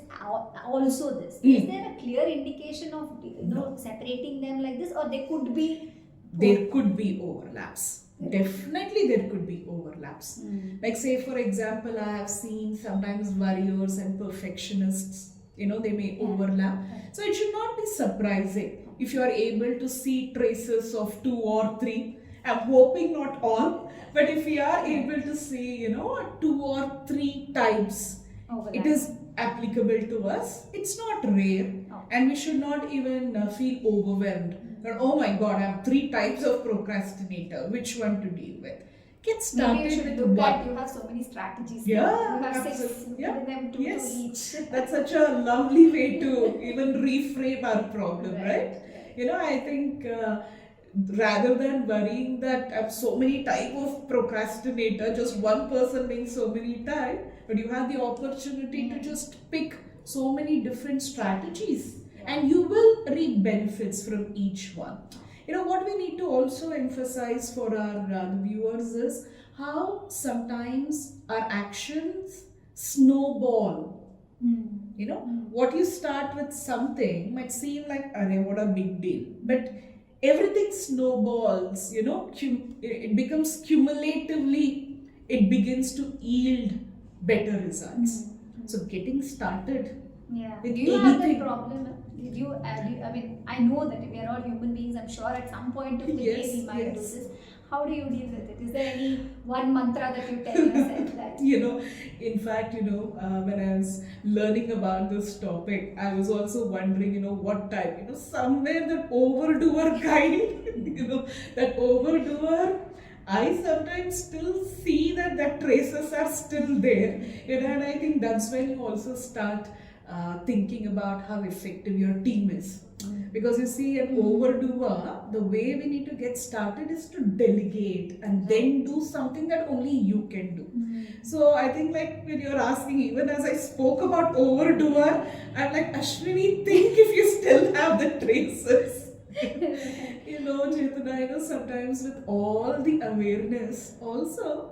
also this. Is there a clear indication of separating them like this, or they could be? There could be overlaps. Definitely there could be overlaps. Like say for example, I have seen sometimes Worriers and Perfectionists, they may overlap. So it should not be surprising if you are able to see traces of 2 or 3. I'm hoping not all, but if we are able to see, 2 or 3 types, it is applicable to us. It's not rare, and we should not even feel overwhelmed. That, oh my God, I have 3 types of procrastinator. Which one to deal with? Get started Maybe you should with look one. at, you have so many strategies. Yeah, You have 6, absolutely. Yeah. give them 2 Yes. to each. That's such a lovely way to even reframe our problem, right? I think rather than worrying that I have so many type of procrastinator, just one person being so many type, but you have the opportunity to just pick so many different strategies, and you will reap benefits from each one. What we need to also emphasize for our viewers is how sometimes our actions snowball. What you start with something might seem like, arey, what a big deal, but everything snowballs, it becomes cumulatively, it begins to yield better results. So getting started Yeah. with Do you have that anything. problem? I mean, I know that we are all human beings. I'm sure at some point of the day Yes, we might do yes. this. How do you deal with it? Is there any one mantra that you tell yourself that? In fact, when I was learning about this topic, I was also wondering, what type, somewhere that overdoer kind, that overdoer, I sometimes still see that traces are still there, and I think that's when you also start thinking about how effective your team is. Because you see, an overdoer, the way we need to get started is to delegate and then do something that only you can do. So I think, like, when you're asking, even as I spoke about overdoer, I'm like, Ashwini, think if you still have the traces. Chetana, sometimes with all the awareness, also,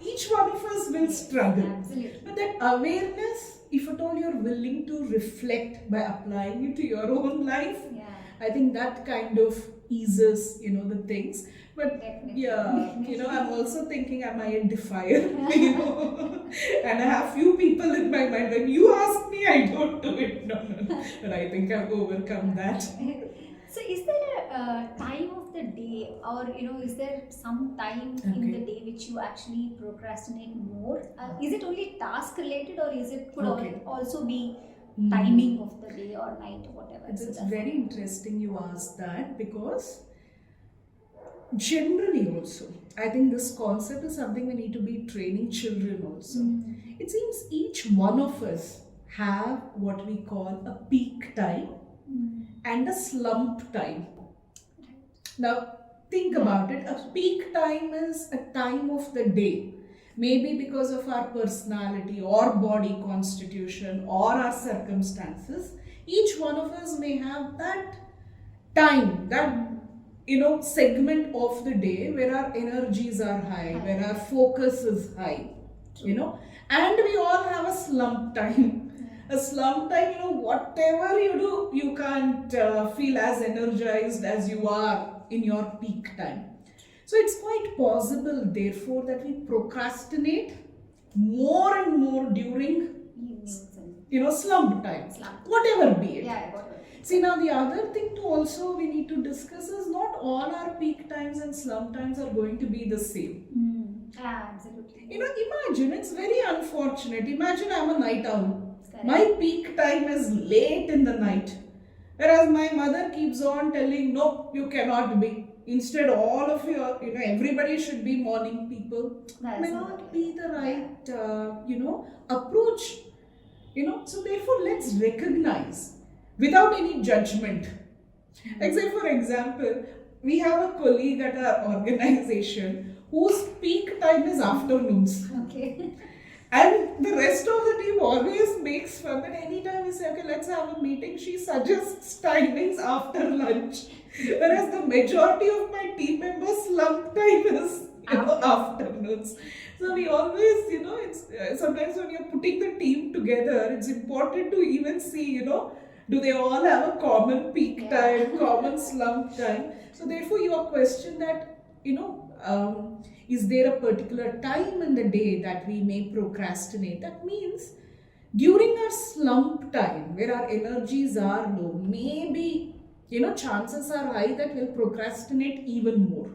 each one of us will struggle. Absolutely. But that awareness, if at all you're willing to reflect by applying it to your own life, Yeah. I think that kind of eases, the things. But Definitely. yeah, I'm also thinking, am I a defier? And I have few people in my mind. When you ask me, I don't do it. No. But I think I've overcome that. So, is there a time of the day, or is there some time in the day which you actually procrastinate more? Is it only task related, or is it could also be timing of the day or night or whatever? It's very interesting you asked that, because generally also, I think this concept is something we need to be training children also. It seems each one of us have what we call a peak time and a slump time. Now think about it. A peak time is a time of the day, maybe because of our personality or body constitution or our circumstances. Each one of us may have that time, that segment of the day where our energies are high, where our focus is high, and we all have a slump time. A slump time, whatever you do, you can't feel as energized as you are in your peak time. So it's quite possible, therefore, that we procrastinate more and more during slump time, whatever be it. Yeah, whatever. See, now the other thing to also we need to discuss is not all our peak times and slump times are going to be the same. Absolutely. Imagine, it's very unfortunate. Imagine I'm a night owl. My peak time is late in the night. Whereas my mother keeps on telling, no, you cannot be. Instead, all of you, everybody should be morning people. May not be the right, approach. So therefore, let's recognize without any judgment. Like, say, for example, we have a colleague at our organization whose peak time is afternoons. Okay. And the rest of the team always makes fun that anytime we say, okay, let's have a meeting, she suggests timings after lunch. Whereas the majority of my team members' slump time is afternoons. So we always, it's sometimes when you're putting the team together, it's important to even see, do they all have a common peak time, common slump time? So therefore your question that, is there a particular time in the day that we may procrastinate? That means during our slump time, where our energies are low, maybe, chances are high that we'll procrastinate even more.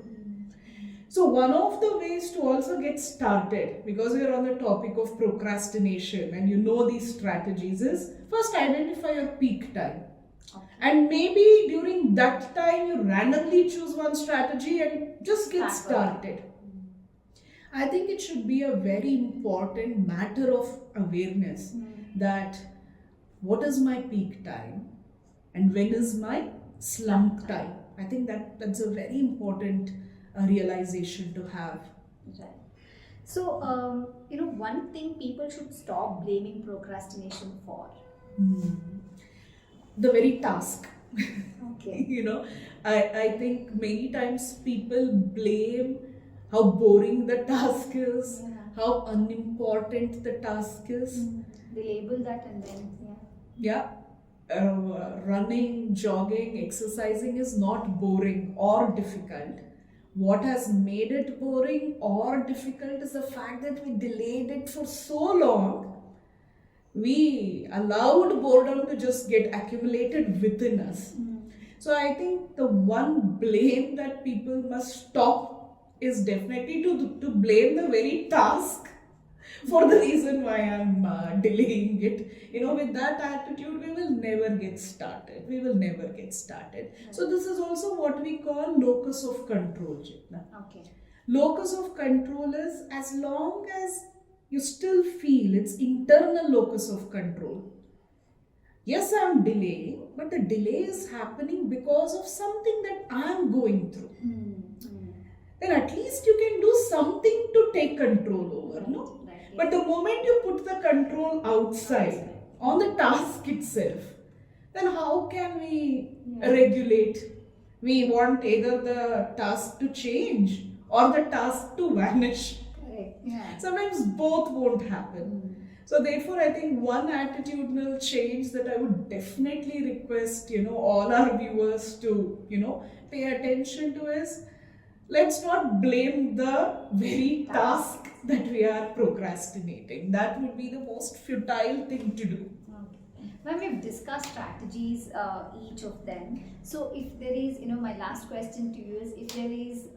So one of the ways to also get started, because we're on the topic of procrastination and these strategies, is first identify your peak time. And maybe during that time you randomly choose one strategy and just get started. I think it should be a very important matter of awareness that what is my peak time and when is my slump time. I think that's a very important realization to have. Right. So, one thing people should stop blaming procrastination for. The very task. Okay. I think many times people blame how boring the task is, how unimportant the task is. They label that and then, running, jogging, exercising is not boring or difficult. What has made it boring or difficult is the fact that we delayed it for so long. We allowed boredom to just get accumulated within us. So I think the one blame that people must stop is definitely to blame the very task for the reason why I'm delaying it. With that attitude, we will never get started. We will never get started. So this is also what we call locus of control, Jitna. Okay. Locus of control is as long as you still feel it's internal locus of control. Yes, I'm delaying, but the delay is happening because of something that I'm going through. Then at least you can do something to take control over, no? Right. But the moment you put the control outside on the task itself, then how can we regulate? We want either the task to change or the task to vanish. Correct. Yeah. Sometimes both won't happen. So therefore, I think one attitudinal change that I would definitely request, all our viewers to, pay attention to is, let's not blame the very task that we are procrastinating. That would be the most futile thing to do. When we've discussed strategies, each of them, so if there is, my last question to you is, if there is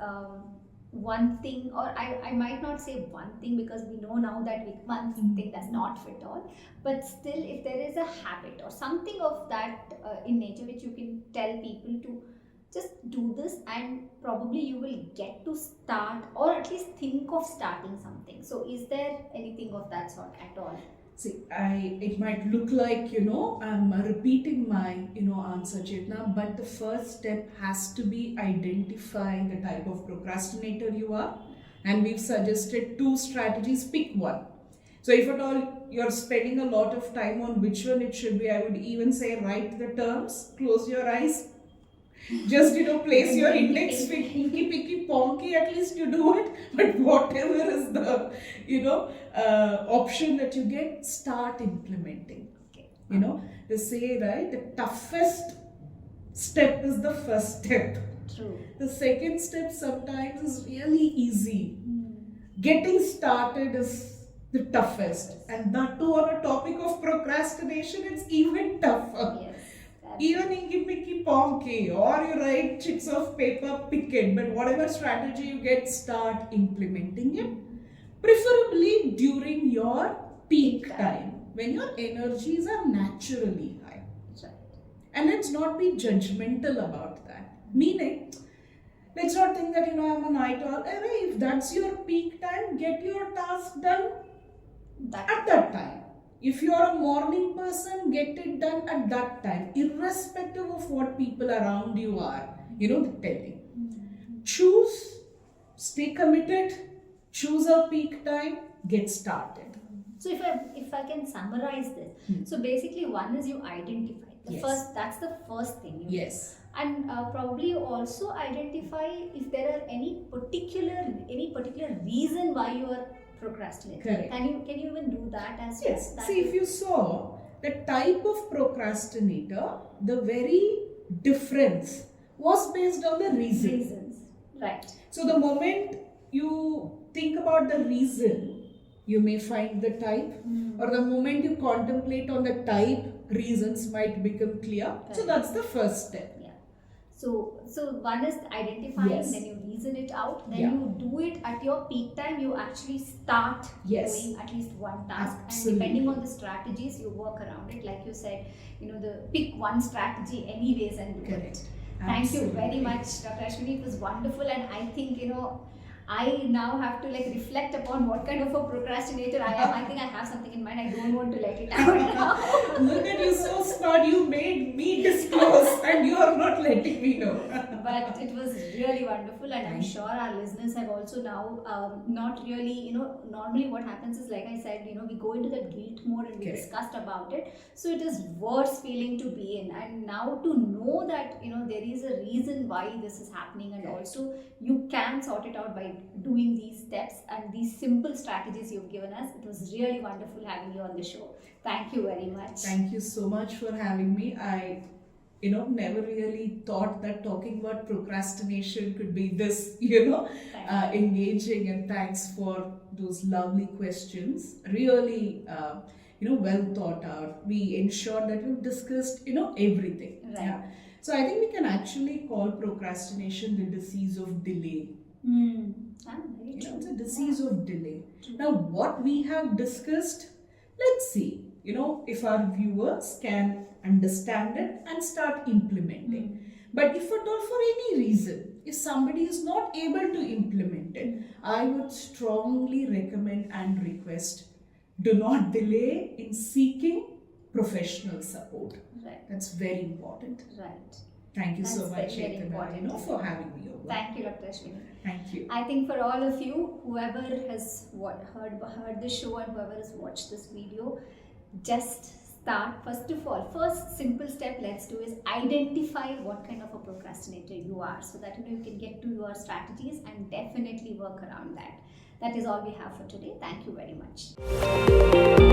one thing, or I might not say one thing, because we know now that one thing does not fit all, but still, if there is a habit or something of that in nature which you can tell people to just do this, and probably you will get to start, or at least think of starting something. So is there anything of that sort at all? See, it might look like, I'm repeating my, answer, Chetna, but the first step has to be identifying the type of procrastinator you are. And we've suggested 2 strategies, pick one. So if at all you're spending a lot of time on which one it should be, I would even say write the terms, close your eyes, just place your index pinky picky ponky, at least you do it. But whatever is the option that you get, start implementing. They say, right, the toughest step is the first step. True. The second step sometimes is really easy. Getting started is the toughest, and that too on a topic of procrastination, it's even tougher. Yes. Even inky picky ponky, or you write chits of paper, pick it, but whatever strategy you get, start implementing it. Preferably during your peak time, when your energies are naturally high. Right. And let's not be judgmental about that. Meaning, let's not think that, I'm a night owl. If that's your peak time, get your task done at that time. If you are a morning person, get it done at that time, irrespective of what people around you are, telling. Choose, stay committed, choose a peak time, get started. So if I can summarize this, so basically one is you identify. That's the first thing. Yes. And probably also identify if there are any particular reason why you are procrastinating. Correct. Can you even do that as well? Yes. See, if you saw the type of procrastinator, the very difference was based on the reasons. Right. So the moment you think about the reason, you may find the type, or the moment you contemplate on the type, reasons might become clear. Correct. So that's the first step. Yeah. So one is identifying, yes. Then you reason it out, then yeah. you do it at your peak time, you actually start yes. doing at least one task. Absolutely. And depending on the strategies, you work around it. Like you said, the pick one strategy anyways and do Correct. it. Thank you very much, Dr. Ashwini. It was wonderful, and I think, I now have to reflect upon what kind of a procrastinator I am. I think I have something in mind. I don't want to let it out now. Look at you, so smart. You made me disclose and you are not letting me know. But it was really wonderful, and I'm sure our listeners have also now not really, normally what happens is, like I said, we go into that guilt mode and we Correct. discussed about it. So it is worse feeling to be in. And now to know that, there is a reason why this is happening, and Correct. also you can sort it out by doing these steps and these simple strategies you've given us. It was really wonderful having you on the show. Thank you very much. Thank you so much for having me. I never really thought that talking about procrastination could be this, engaging. And thanks for those lovely questions. Really, well thought out. We ensured that we've discussed, everything. Right. Yeah. So I think we can actually call procrastination the disease of delay. Very true. It's a disease of delay. Now, what we have discussed, let's see, if our viewers can understand it and start implementing. But if at all for any reason, if somebody is not able to implement it, I would strongly recommend and request, do not delay in seeking professional support. Right. That's very important. Right. Thank you so That's much, very, very Chaitanya, important. for having me over. Thank you, Dr. Ashwini. Thank you. I think for all of you, whoever has heard this show and whoever has watched this video, just start. First simple step let's do is identify what kind of a procrastinator you are, so that you can get to your strategies and definitely work around that. That is all we have for today. Thank you very much.